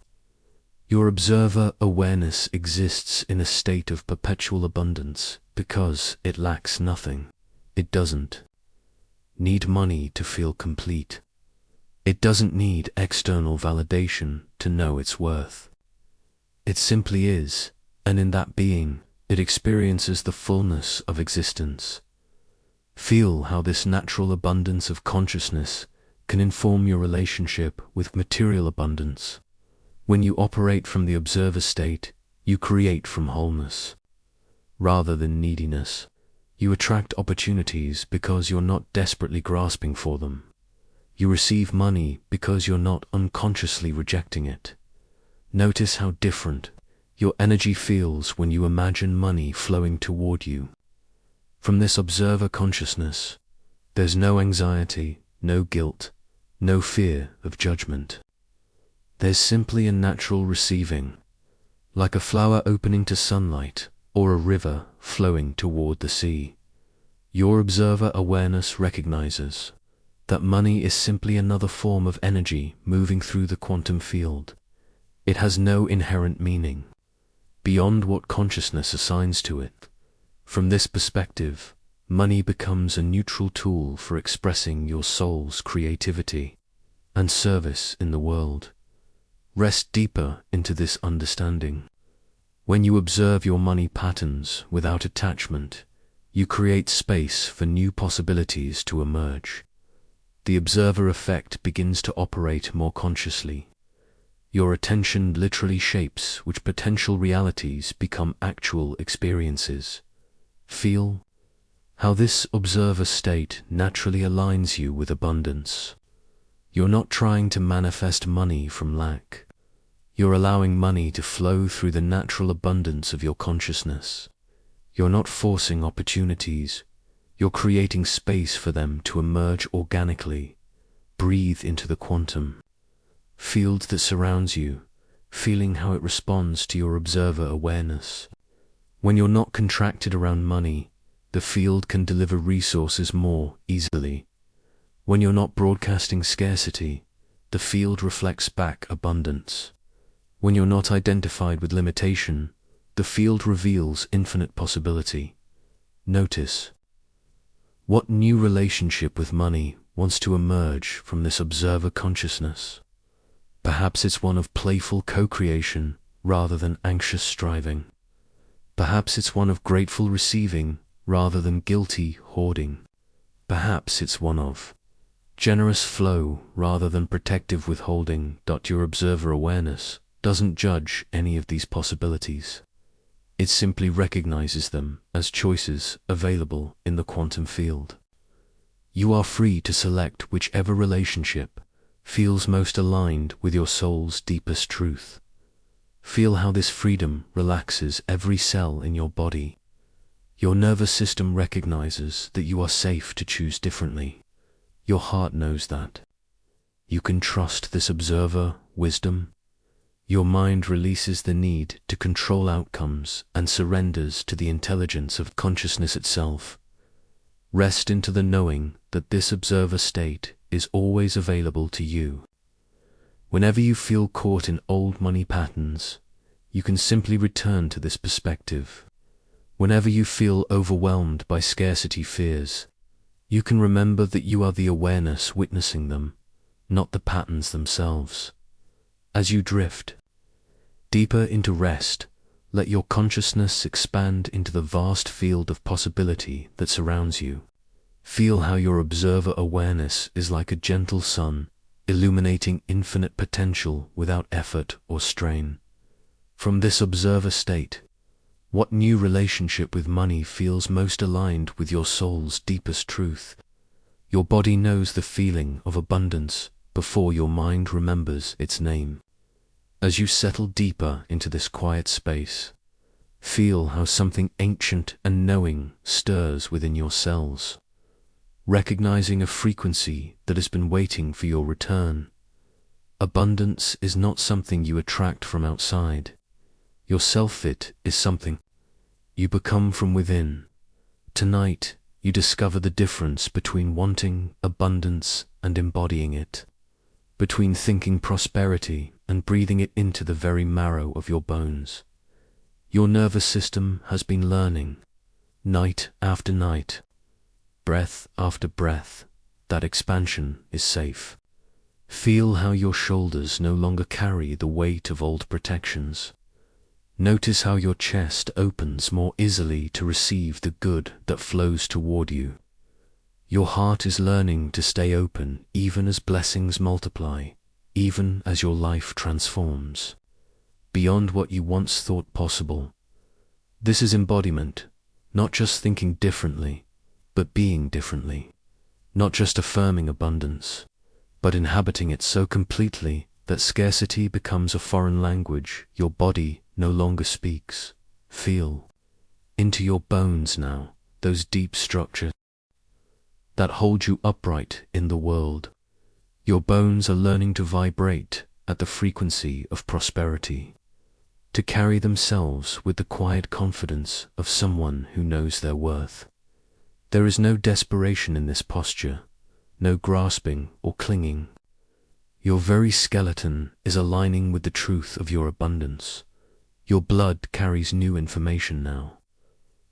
Your observer awareness exists in a state of perpetual abundance because it lacks nothing. It doesn't need money to feel complete. It doesn't need external validation to know its worth. It simply is, and in that being, it experiences the fullness of existence. Feel how this natural abundance of consciousness can inform your relationship with material abundance. When you operate from the observer state, you create from wholeness. Rather than neediness, you attract opportunities because you're not desperately grasping for them. You receive money because you're not unconsciously rejecting it. Notice how different your energy feels when you imagine money flowing toward you. From this observer consciousness, there's no anxiety, no guilt, no fear of judgment. There's simply a natural receiving, like a flower opening to sunlight or a river flowing toward the sea. Your observer awareness recognizes that money is simply another form of energy moving through the quantum field. It has no inherent meaning beyond what consciousness assigns to it. From this perspective, money becomes a neutral tool for expressing your soul's creativity and service in the world. Rest deeper into this understanding. When you observe your money patterns without attachment, you create space for new possibilities to emerge. The observer effect begins to operate more consciously. Your attention literally shapes which potential realities become actual experiences. Feel how this observer state naturally aligns you with abundance. You're not trying to manifest money from lack. You're allowing money to flow through the natural abundance of your consciousness. You're not forcing opportunities. You're creating space for them to emerge organically. Breathe into the quantum field that surrounds you, feeling how it responds to your observer awareness. When you're not contracted around money, the field can deliver resources more easily. When you're not broadcasting scarcity, the field reflects back abundance. When you're not identified with limitation, the field reveals infinite possibility. Notice what new relationship with money wants to emerge from this observer consciousness. Perhaps it's one of playful co-creation rather than anxious striving. Perhaps it's one of grateful receiving rather than guilty hoarding. Perhaps it's one of generous flow rather than protective withholding. Your observer awareness doesn't judge any of these possibilities. It simply recognizes them as choices available in the quantum field. You are free to select whichever relationship feels most aligned with your soul's deepest truth. Feel how this freedom relaxes every cell in your body. Your nervous system recognizes that you are safe to choose differently. Your heart knows that. You can trust this observer wisdom. Your mind releases the need to control outcomes and surrenders to the intelligence of consciousness itself. Rest into the knowing that this observer state is always available to you. Whenever you feel caught in old money patterns, you can simply return to this perspective. Whenever you feel overwhelmed by scarcity fears, you can remember that you are the awareness witnessing them, not the patterns themselves. As you drift deeper into rest, let your consciousness expand into the vast field of possibility that surrounds you. Feel how your observer awareness is like a gentle sun, illuminating infinite potential without effort or strain. From this observer state, what new relationship with money feels most aligned with your soul's deepest truth? Your body knows the feeling of abundance before your mind remembers its name. As you settle deeper into this quiet space, feel how something ancient and knowing stirs within your cells, recognizing a frequency that has been waiting for your return. Abundance is not something you attract from outside. Your self-fit is something you become from within. Tonight, you discover the difference between wanting abundance and embodying it, between thinking prosperity and breathing it into the very marrow of your bones. Your nervous system has been learning, night after night, breath after breath, that expansion is safe. Feel how your shoulders no longer carry the weight of old protections. Notice how your chest opens more easily to receive the good that flows toward you. Your heart is learning to stay open even as blessings multiply, even as your life transforms beyond what you once thought possible. This is embodiment, not just thinking differently, but being differently. Not just affirming abundance, but inhabiting it so completely that scarcity becomes a foreign language your body no longer speaks. Feel into your bones now, those deep structures that hold you upright in the world. Your bones are learning to vibrate at the frequency of prosperity. to carry themselves with the quiet confidence of someone who knows their worth. There is no desperation in this posture, no grasping or clinging. Your very skeleton is aligning with the truth of your abundance. Your blood carries new information now,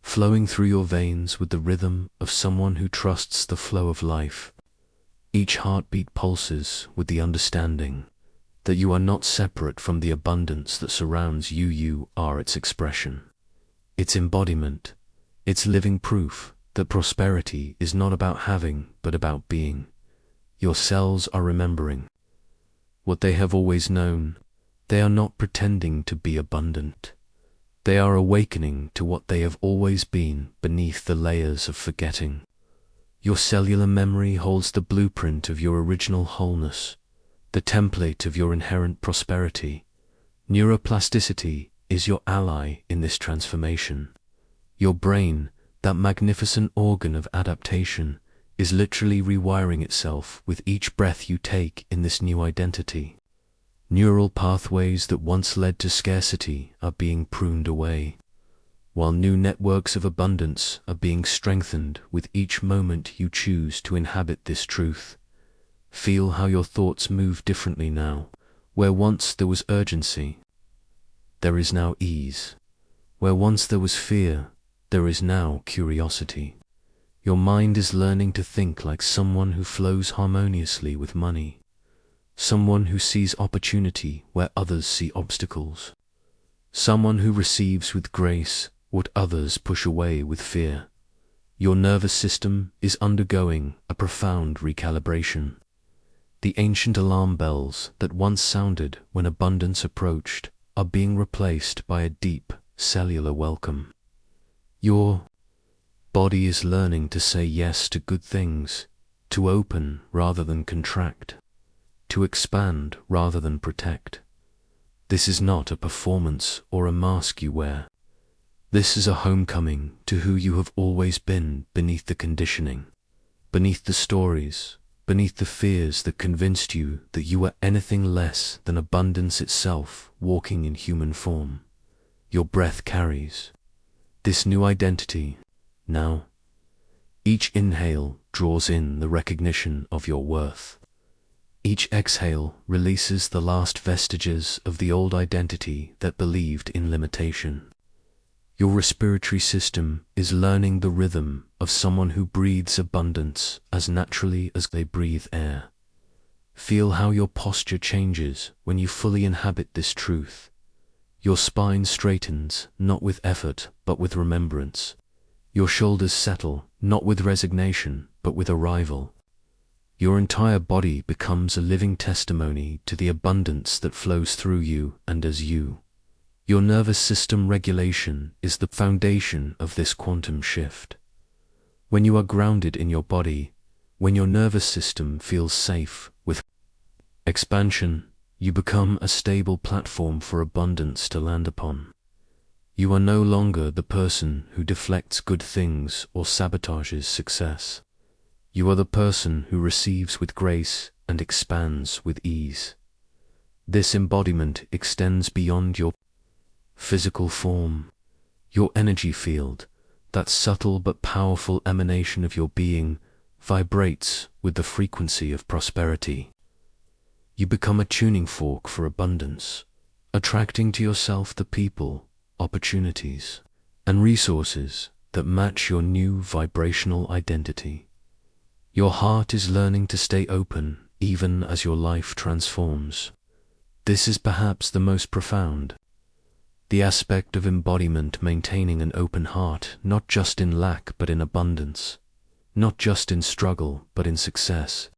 flowing through your veins with the rhythm of someone who trusts the flow of life. Each heartbeat pulses with the understanding that you are not separate from the abundance that surrounds you. You are its expression, its embodiment, its living proof that prosperity is not about having but about being. Your cells are remembering what they have always known. They are not pretending to be abundant. They are awakening to what they have always been beneath the layers of forgetting. Your cellular memory holds the blueprint of your original wholeness, the template of your inherent prosperity. Neuroplasticity is your ally in this transformation. Your brain, that magnificent organ of adaptation, is literally rewiring itself with each breath you take in this new identity. Neural pathways that once led to scarcity are being pruned away, while new networks of abundance are being strengthened with each moment you choose to inhabit this truth. Feel how your thoughts move differently now. Where once there was urgency, there is now ease. Where once there was fear, there is now curiosity. Your mind is learning to think like someone who flows harmoniously with money, someone who sees opportunity where others see obstacles, someone who receives with grace what others push away with fear. Your nervous system is undergoing a profound recalibration. The ancient alarm bells that once sounded when abundance approached are being replaced by a deep cellular welcome. Your body is learning to say yes to good things, to open rather than contract, to expand rather than protect. This is not a performance or a mask you wear. This is a homecoming to who you have always been beneath the conditioning, beneath the stories, beneath the fears that convinced you that you were anything less than abundance itself walking in human form. Your breath carries this new identity now. Each inhale draws in the recognition of your worth. Each exhale releases the last vestiges of the old identity that believed in limitation. Your respiratory system is learning the rhythm of someone who breathes abundance as naturally as they breathe air. Feel how your posture changes when you fully inhabit this truth. Your spine straightens, not with effort, but with remembrance. Your shoulders settle, not with resignation, but with arrival. Your entire body becomes a living testimony to the abundance that flows through you and as you. Your nervous system regulation is the foundation of this quantum shift. When you are grounded in your body, when your nervous system feels safe with expansion, you become a stable platform for abundance to land upon. You are no longer the person who deflects good things or sabotages success. You are the person who receives with grace and expands with ease. This embodiment extends beyond your physical form. Your energy field, that subtle but powerful emanation of your being, vibrates with the frequency of prosperity. You become a tuning fork for abundance, attracting to yourself the people, opportunities, and resources that match your new vibrational identity. Your heart is learning to stay open even as your life transforms. This is perhaps the most profound. The aspect of embodiment, maintaining an open heart, not just in lack but in abundance, not just in struggle but in success.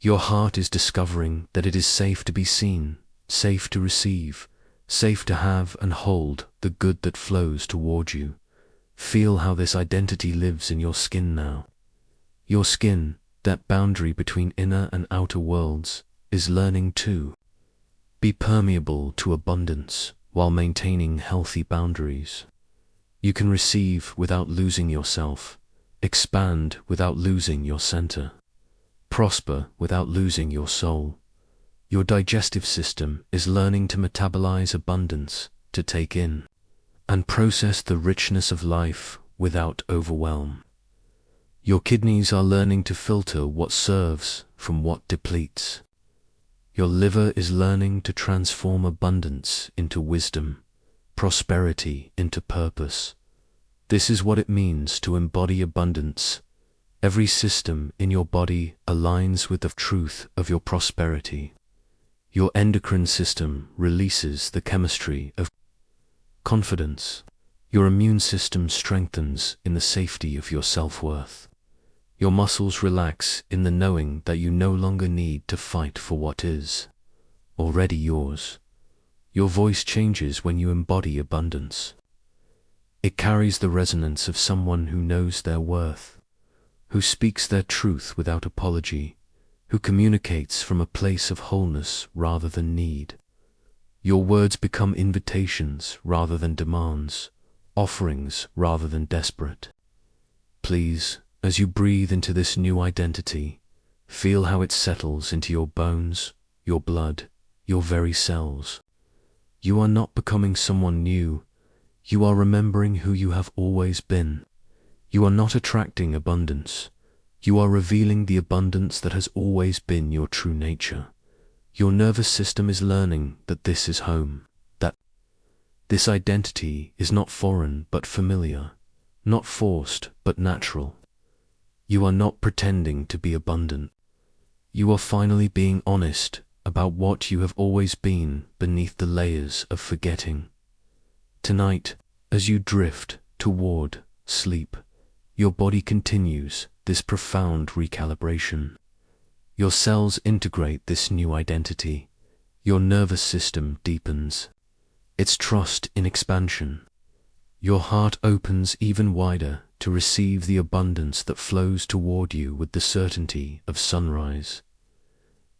Your heart is discovering that it is safe to be seen, safe to receive, safe to have and hold the good that flows toward you. Feel how this identity lives in your skin now. Your skin, that boundary between inner and outer worlds, is learning to be permeable to abundance while maintaining healthy boundaries. You can receive without losing yourself, expand without losing your center, prosper without losing your soul. Your digestive system is learning to metabolize abundance, to take in and process the richness of life without overwhelm. Your kidneys are learning to filter what serves from what depletes. Your liver is learning to transform abundance into wisdom, prosperity into purpose. This is what it means to embody abundance. Every system in your body aligns with the truth of your prosperity. Your endocrine system releases the chemistry of confidence. Your immune system strengthens in the safety of your self-worth. Your muscles relax in the knowing that you no longer need to fight for what is already yours. Your voice changes when you embody abundance. It carries the resonance of someone who knows their worth, who speaks their truth without apology, who communicates from a place of wholeness rather than need. Your words become invitations rather than demands, offerings rather than desperate. Please, as you breathe into this new identity, feel how it settles into your bones, your blood, your very cells. You are not becoming someone new. You are remembering who you have always been. You are not attracting abundance. You are revealing the abundance that has always been your true nature. Your nervous system is learning that this is home, that this identity is not foreign but familiar, not forced but natural. You are not pretending to be abundant. You are finally being honest about what you have always been beneath the layers of forgetting. Tonight, as you drift toward sleep, your body continues this profound recalibration. Your cells integrate this new identity. Your nervous system deepens its trust in expansion. Your heart opens even wider to receive the abundance that flows toward you with the certainty of sunrise.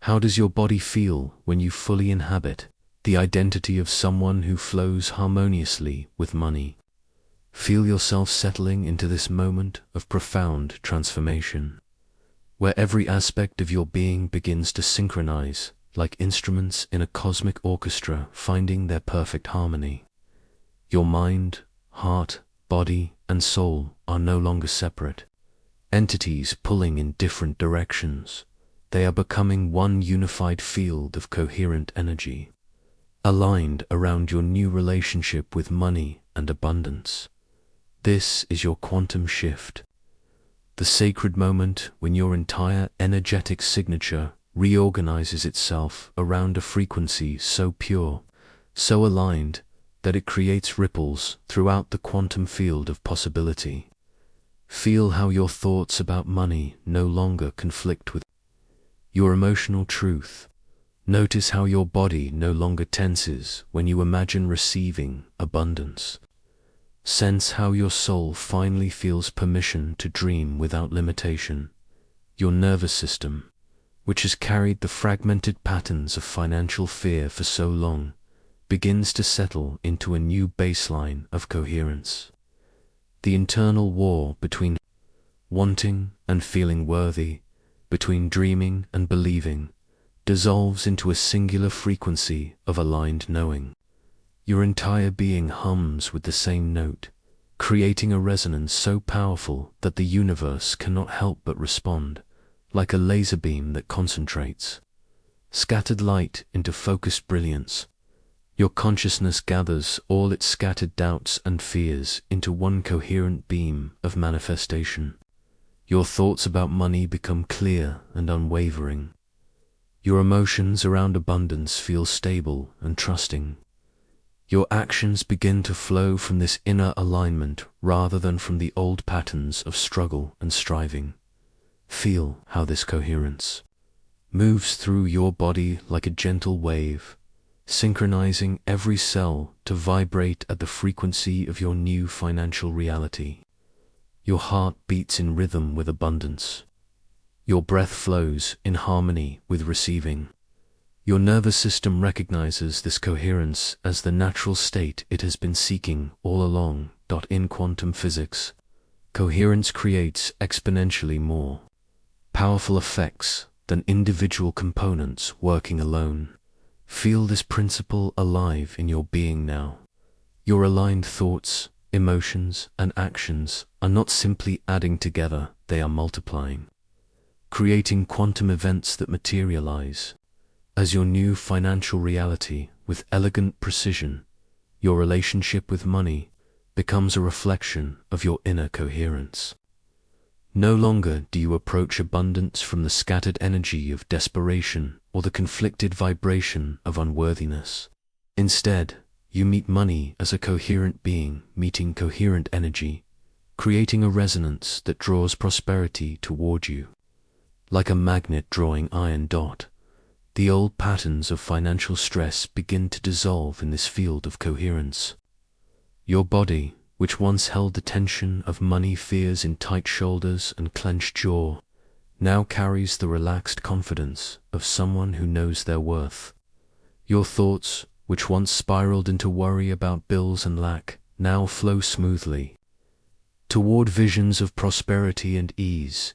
How does your body feel when you fully inhabit the identity of someone who flows harmoniously with money? Feel yourself settling into this moment of profound transformation, where every aspect of your being begins to synchronize like instruments in a cosmic orchestra finding their perfect harmony. Your mind, heart, body, and soul are no longer separate entities pulling in different directions. They are becoming one unified field of coherent energy, aligned around your new relationship with money and abundance. This is your quantum shift, the sacred moment when your entire energetic signature reorganizes itself around a frequency so pure, so aligned, that it creates ripples throughout the quantum field of possibility. Feel how your thoughts about money no longer conflict with your emotional truth. Notice how your body no longer tenses when you imagine receiving abundance. Sense how your soul finally feels permission to dream without limitation. Your nervous system, which has carried the fragmented patterns of financial fear for so long, begins to settle into a new baseline of coherence. The internal war between wanting and feeling worthy, between dreaming and believing, dissolves into a singular frequency of aligned knowing. Your entire being hums with the same note, creating a resonance so powerful that the universe cannot help but respond, like a laser beam that concentrates scattered light into focused brilliance. Your consciousness gathers all its scattered doubts and fears into one coherent beam of manifestation. Your thoughts about money become clear and unwavering. Your emotions around abundance feel stable and trusting. Your actions begin to flow from this inner alignment rather than from the old patterns of struggle and striving. Feel how this coherence moves through your body like a gentle wave, synchronizing every cell to vibrate at the frequency of your new financial reality. Your heart beats in rhythm with abundance. Your breath flows in harmony with receiving. Your nervous system recognizes this coherence as the natural state it has been seeking all along. In quantum physics, coherence creates exponentially more powerful effects than individual components working alone. Feel this principle alive in your being now. Your aligned thoughts, emotions, and actions are not simply adding together, they are multiplying, creating quantum events that materialize as your new financial reality with elegant precision. Your relationship with money becomes a reflection of your inner coherence. No longer do you approach abundance from the scattered energy of desperation or the conflicted vibration of unworthiness. Instead, you meet money as a coherent being meeting coherent energy, creating a resonance that draws prosperity toward you. Like a magnet drawing iron dot, the old patterns of financial stress begin to dissolve in this field of coherence. Your body, which once held the tension of money fears in tight shoulders and clenched jaw, now carries the relaxed confidence of someone who knows their worth. Your thoughts, which once spiraled into worry about bills and lack, now flow smoothly toward visions of prosperity and ease.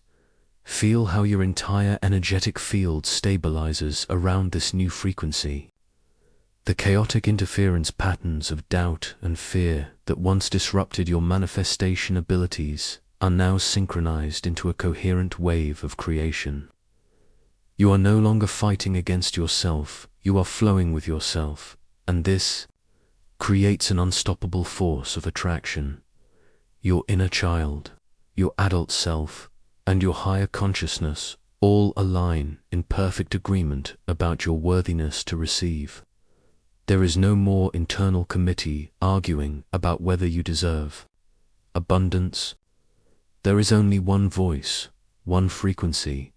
Feel how your entire energetic field stabilizes around this new frequency. The chaotic interference patterns of doubt and fear that once disrupted your manifestation abilities are now synchronized into a coherent wave of creation. You are no longer fighting against yourself, you are flowing with yourself, and this creates an unstoppable force of attraction. Your inner child, your adult self, and your higher consciousness all align in perfect agreement about your worthiness to receive. There is no more internal committee arguing about whether you deserve abundance. There is only one voice, one frequency,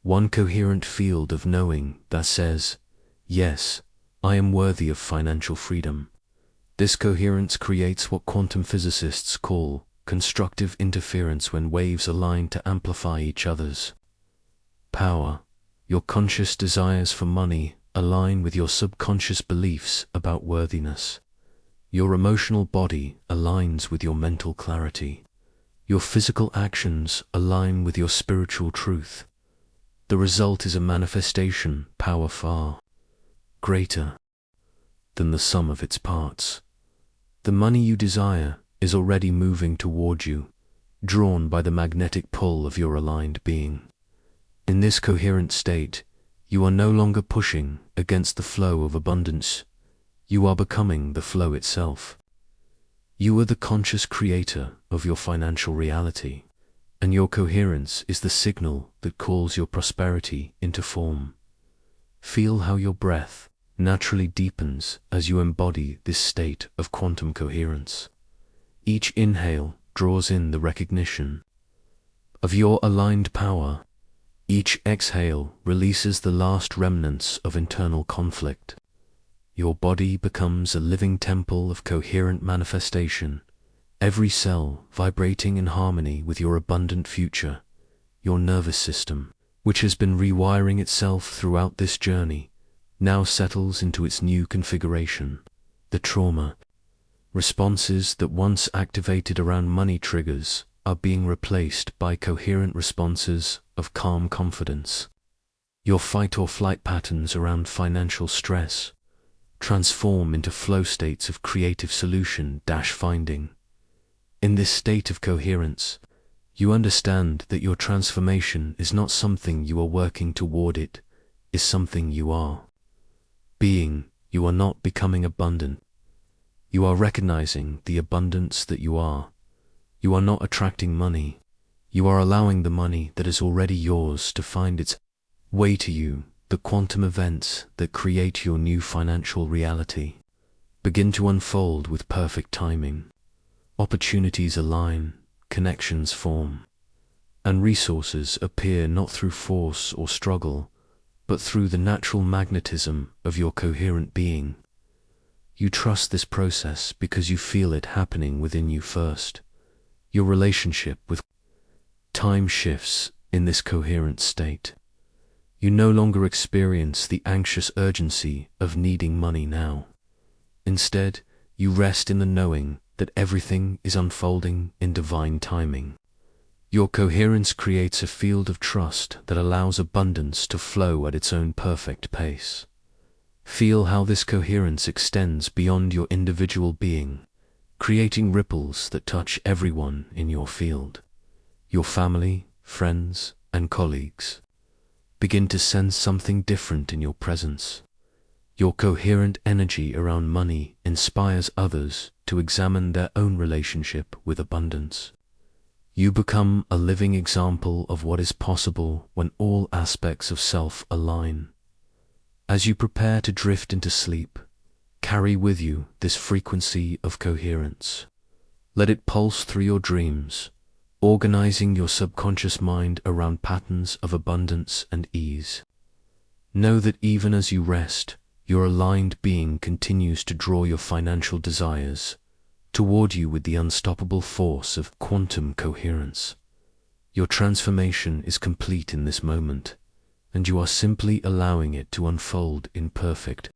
one coherent field of knowing that says, yes, I am worthy of financial freedom. This coherence creates what quantum physicists call constructive interference when waves align to amplify each other's power. Your conscious desires for money align with your subconscious beliefs about worthiness. Your emotional body aligns with your mental clarity. Your physical actions align with your spiritual truth. The result is a manifestation power far greater than the sum of its parts. The money you desire is already moving toward you, drawn by the magnetic pull of your aligned being. In this coherent state, you are no longer pushing against the flow of abundance. You are becoming the flow itself. You are the conscious creator of your financial reality, and your coherence is the signal that calls your prosperity into form. Feel how your breath naturally deepens as you embody this state of quantum coherence. Each inhale draws in the recognition of your aligned power. Each exhale releases the last remnants of internal conflict. Your body becomes a living temple of coherent manifestation, every cell vibrating in harmony with your abundant future. Your nervous system, which has been rewiring itself throughout this journey, now settles into its new configuration. The trauma responses that once activated around money triggers are being replaced by coherent responses of calm confidence. Your fight or flight patterns around financial stress transform into flow states of creative solution-finding. In this state of coherence, you understand that your transformation is not something you are working toward, it is something you are being. You are not becoming abundant. You are recognizing the abundance that you are. You are not attracting money. You are allowing the money that is already yours to find its way to you. The quantum events that create your new financial reality begin to unfold with perfect timing. Opportunities align, connections form, and resources appear not through force or struggle, but through the natural magnetism of your coherent being. You trust this process because you feel it happening within you first. Your relationship with time shifts in this coherent state. You no longer experience the anxious urgency of needing money now. Instead, you rest in the knowing that everything is unfolding in divine timing. Your coherence creates a field of trust that allows abundance to flow at its own perfect pace. Feel how this coherence extends beyond your individual being, creating ripples that touch everyone in your field. Your family, friends, and colleagues begin to sense something different in your presence. Your coherent energy around money inspires others to examine their own relationship with abundance. You become a living example of what is possible when all aspects of self align. As you prepare to drift into sleep, carry with you this frequency of coherence. Let it pulse through your dreams, organizing your subconscious mind around patterns of abundance and ease. Know that even as you rest, your aligned being continues to draw your financial desires toward you with the unstoppable force of quantum coherence. Your transformation is complete in this moment, and you are simply allowing it to unfold in perfect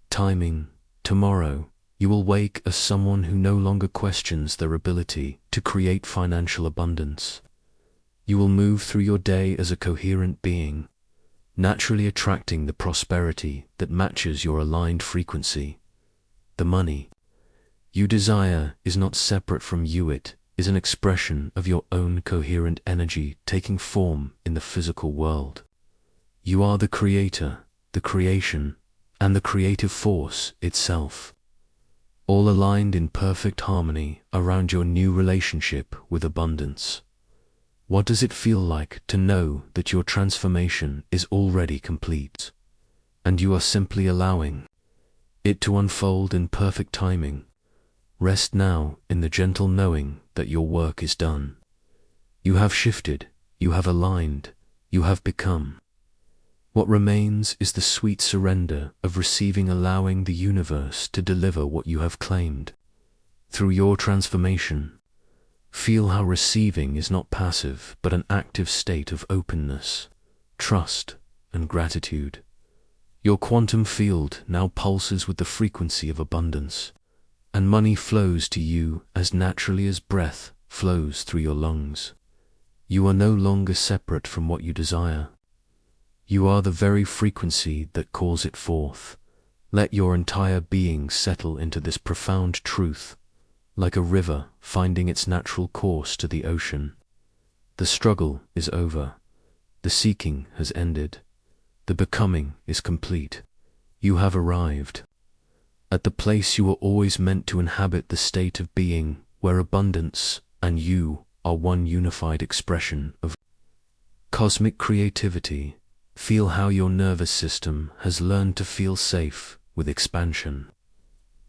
timing. Tomorrow, you will wake as someone who no longer questions their ability to create financial abundance. You will move through your day as a coherent being, naturally attracting the prosperity that matches your aligned frequency. The money you desire is not separate from you. It is an expression of your own coherent energy taking form in the physical world. You are the creator, the creation, and the creative force itself, all aligned in perfect harmony around your new relationship with abundance. What does it feel like to know that your transformation is already complete, and you are simply allowing it to unfold in perfect timing? Rest now in the gentle knowing that your work is done. You have shifted, you have aligned, you have become. What remains is the sweet surrender of receiving, allowing the universe to deliver what you have claimed. Through your transformation, feel how receiving is not passive but an active state of openness, trust, and gratitude. Your quantum field now pulses with the frequency of abundance, and money flows to you as naturally as breath flows through your lungs. You are no longer separate from what you desire. You are the very frequency that calls it forth. Let your entire being settle into this profound truth, like a river finding its natural course to the ocean. The struggle is over. The seeking has ended. The becoming is complete. You have arrived at the place you were always meant to inhabit, the state of being where abundance and you are one unified expression of cosmic creativity. Feel how your nervous system has learned to feel safe with expansion.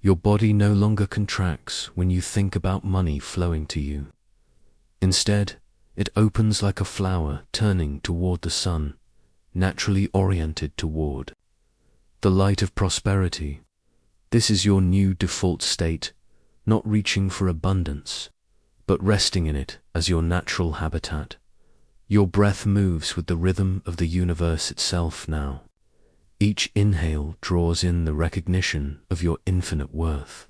Your body no longer contracts when you think about money flowing to you. Instead, it opens like a flower turning toward the sun, naturally oriented toward the light of prosperity. This is your new default state, not reaching for abundance, but resting in it as your natural habitat. Your breath moves with the rhythm of the universe itself now. Each inhale draws in the recognition of your infinite worth.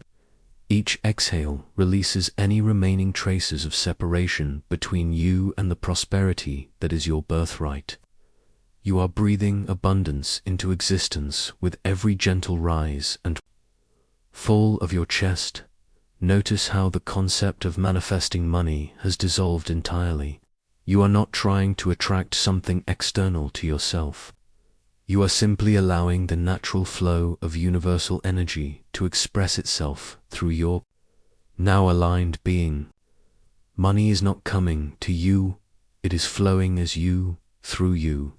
Each exhale releases any remaining traces of separation between you and the prosperity that is your birthright. You are breathing abundance into existence with every gentle rise and fall of your chest. Notice how the concept of manifesting money has dissolved entirely. You are not trying to attract something external to yourself. You are simply allowing the natural flow of universal energy to express itself through your now aligned being. Money is not coming to you, it is flowing as you, through you,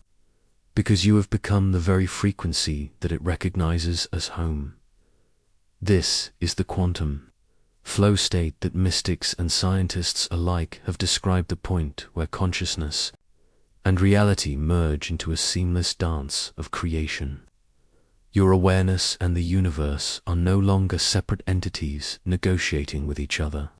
because you have become the very frequency that it recognizes as home. This is the quantum flow state that mystics and scientists alike have described, the point where consciousness and reality merge into a seamless dance of creation. Your awareness and the universe are no longer separate entities negotiating with each other.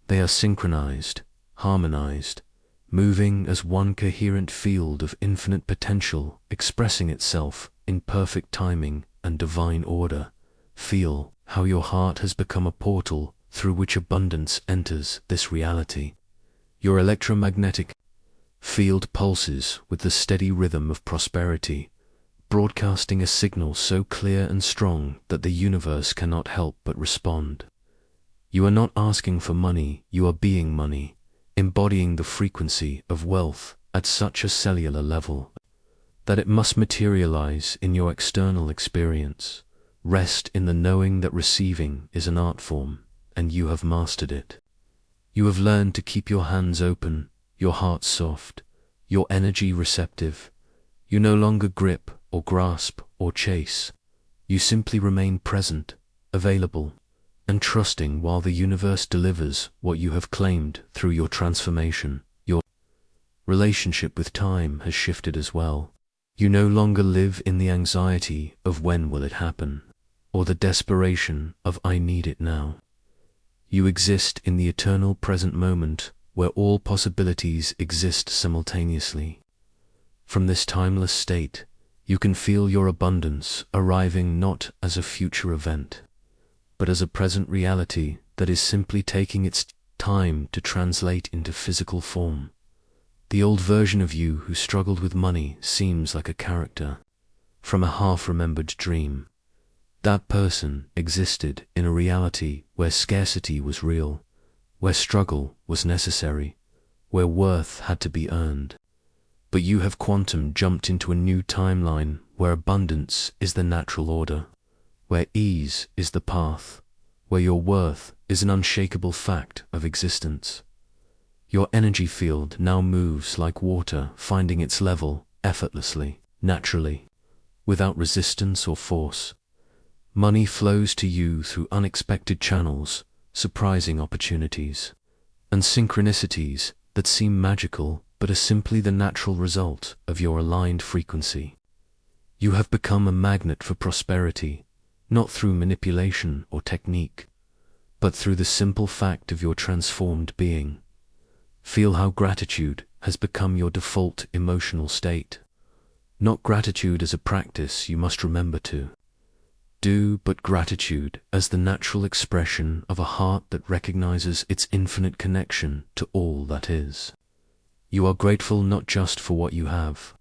They are synchronized, harmonized, moving as one coherent field of infinite potential, expressing itself in perfect timing and divine order. Feel how your heart has become a portal through which abundance enters this reality. Your electromagnetic field pulses with the steady rhythm of prosperity, broadcasting a signal so clear and strong that the universe cannot help but respond. You are not asking for money, you are being money, embodying the frequency of wealth at such a cellular level that it must materialize in your external experience. Rest in the knowing that receiving is an art form, and you have mastered it. You have learned to keep your hands open, your heart soft, your energy receptive. You no longer grip or grasp or chase. You simply remain present, available, and trusting while the universe delivers what you have claimed through your transformation. Your relationship with time has shifted as well. You no longer live in the anxiety of when will it happen, or the desperation of I need it now. You exist in the eternal present moment where all possibilities exist simultaneously. From this timeless state, you can feel your abundance arriving not as a future event, but as a present reality that is simply taking its time to translate into physical form. The old version of you who struggled with money seems like a character from a half-remembered dream. That person existed in a reality where scarcity was real, where struggle was necessary, where worth had to be earned. But you have quantum jumped into a new timeline where abundance is the natural order, where ease is the path, where your worth is an unshakable fact of existence. Your energy field now moves like water, finding its level effortlessly, naturally, without resistance or force. Money flows to you through unexpected channels, surprising opportunities, and synchronicities that seem magical but are simply the natural result of your aligned frequency. You have become a magnet for prosperity, not through manipulation or technique, but through the simple fact of your transformed being. Feel how gratitude has become your default emotional state. Not gratitude as a practice you must remember to do, but gratitude as the natural expression of a heart that recognizes its infinite connection to all that is. You are grateful not just for what you have,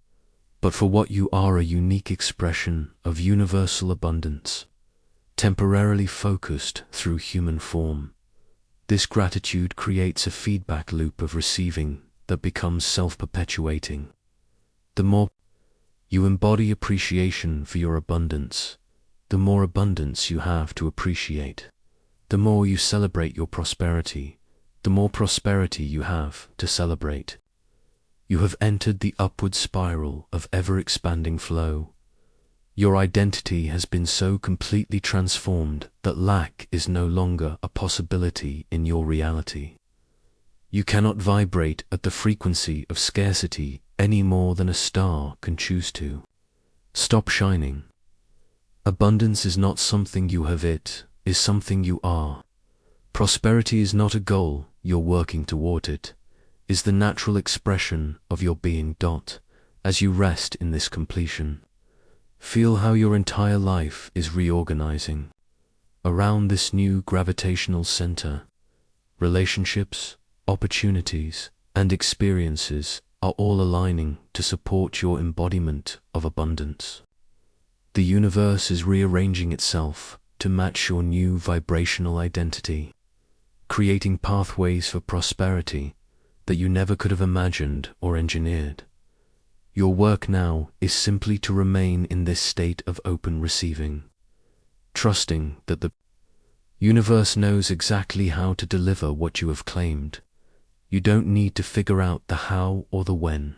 but for what you are, a unique expression of universal abundance, temporarily focused through human form. This gratitude creates a feedback loop of receiving that becomes self-perpetuating. The more you embody appreciation for your abundance, the more abundance you have to appreciate. The more you celebrate your prosperity, the more prosperity you have to celebrate. You have entered the upward spiral of ever-expanding flow. Your identity has been so completely transformed that lack is no longer a possibility in your reality. You cannot vibrate at the frequency of scarcity any more than a star can choose to. Stop shining. Abundance is not something you have, it is something you are. Prosperity is not a goal you're working toward, it is the natural expression of your being. As you rest in this completion, feel how your entire life is reorganizing around this new gravitational center. Relationships, opportunities, and experiences are all aligning to support your embodiment of abundance. The universe is rearranging itself to match your new vibrational identity, creating pathways for prosperity that you never could have imagined or engineered. Your work now is simply to remain in this state of open receiving, trusting that the universe knows exactly how to deliver what you have claimed. You don't need to figure out the how or the when.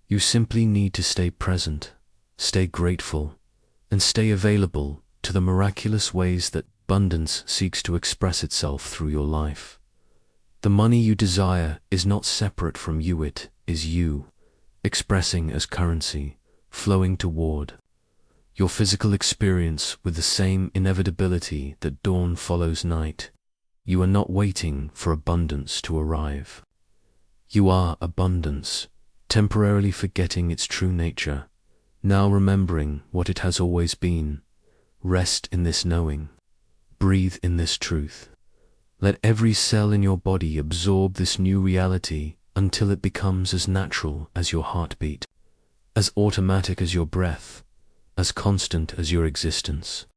You simply need to stay present, stay grateful, and stay available to the miraculous ways that abundance seeks to express itself through your life. The money you desire is not separate from you, it is you, expressing as currency, flowing toward your physical experience with the same inevitability that dawn follows night. You are not waiting for abundance to arrive. You are abundance, temporarily forgetting its true nature, now remembering what it has always been. Rest in this knowing. Breathe in this truth. Let every cell in your body absorb this new reality until it becomes as natural as your heartbeat, as automatic as your breath, as constant as your existence.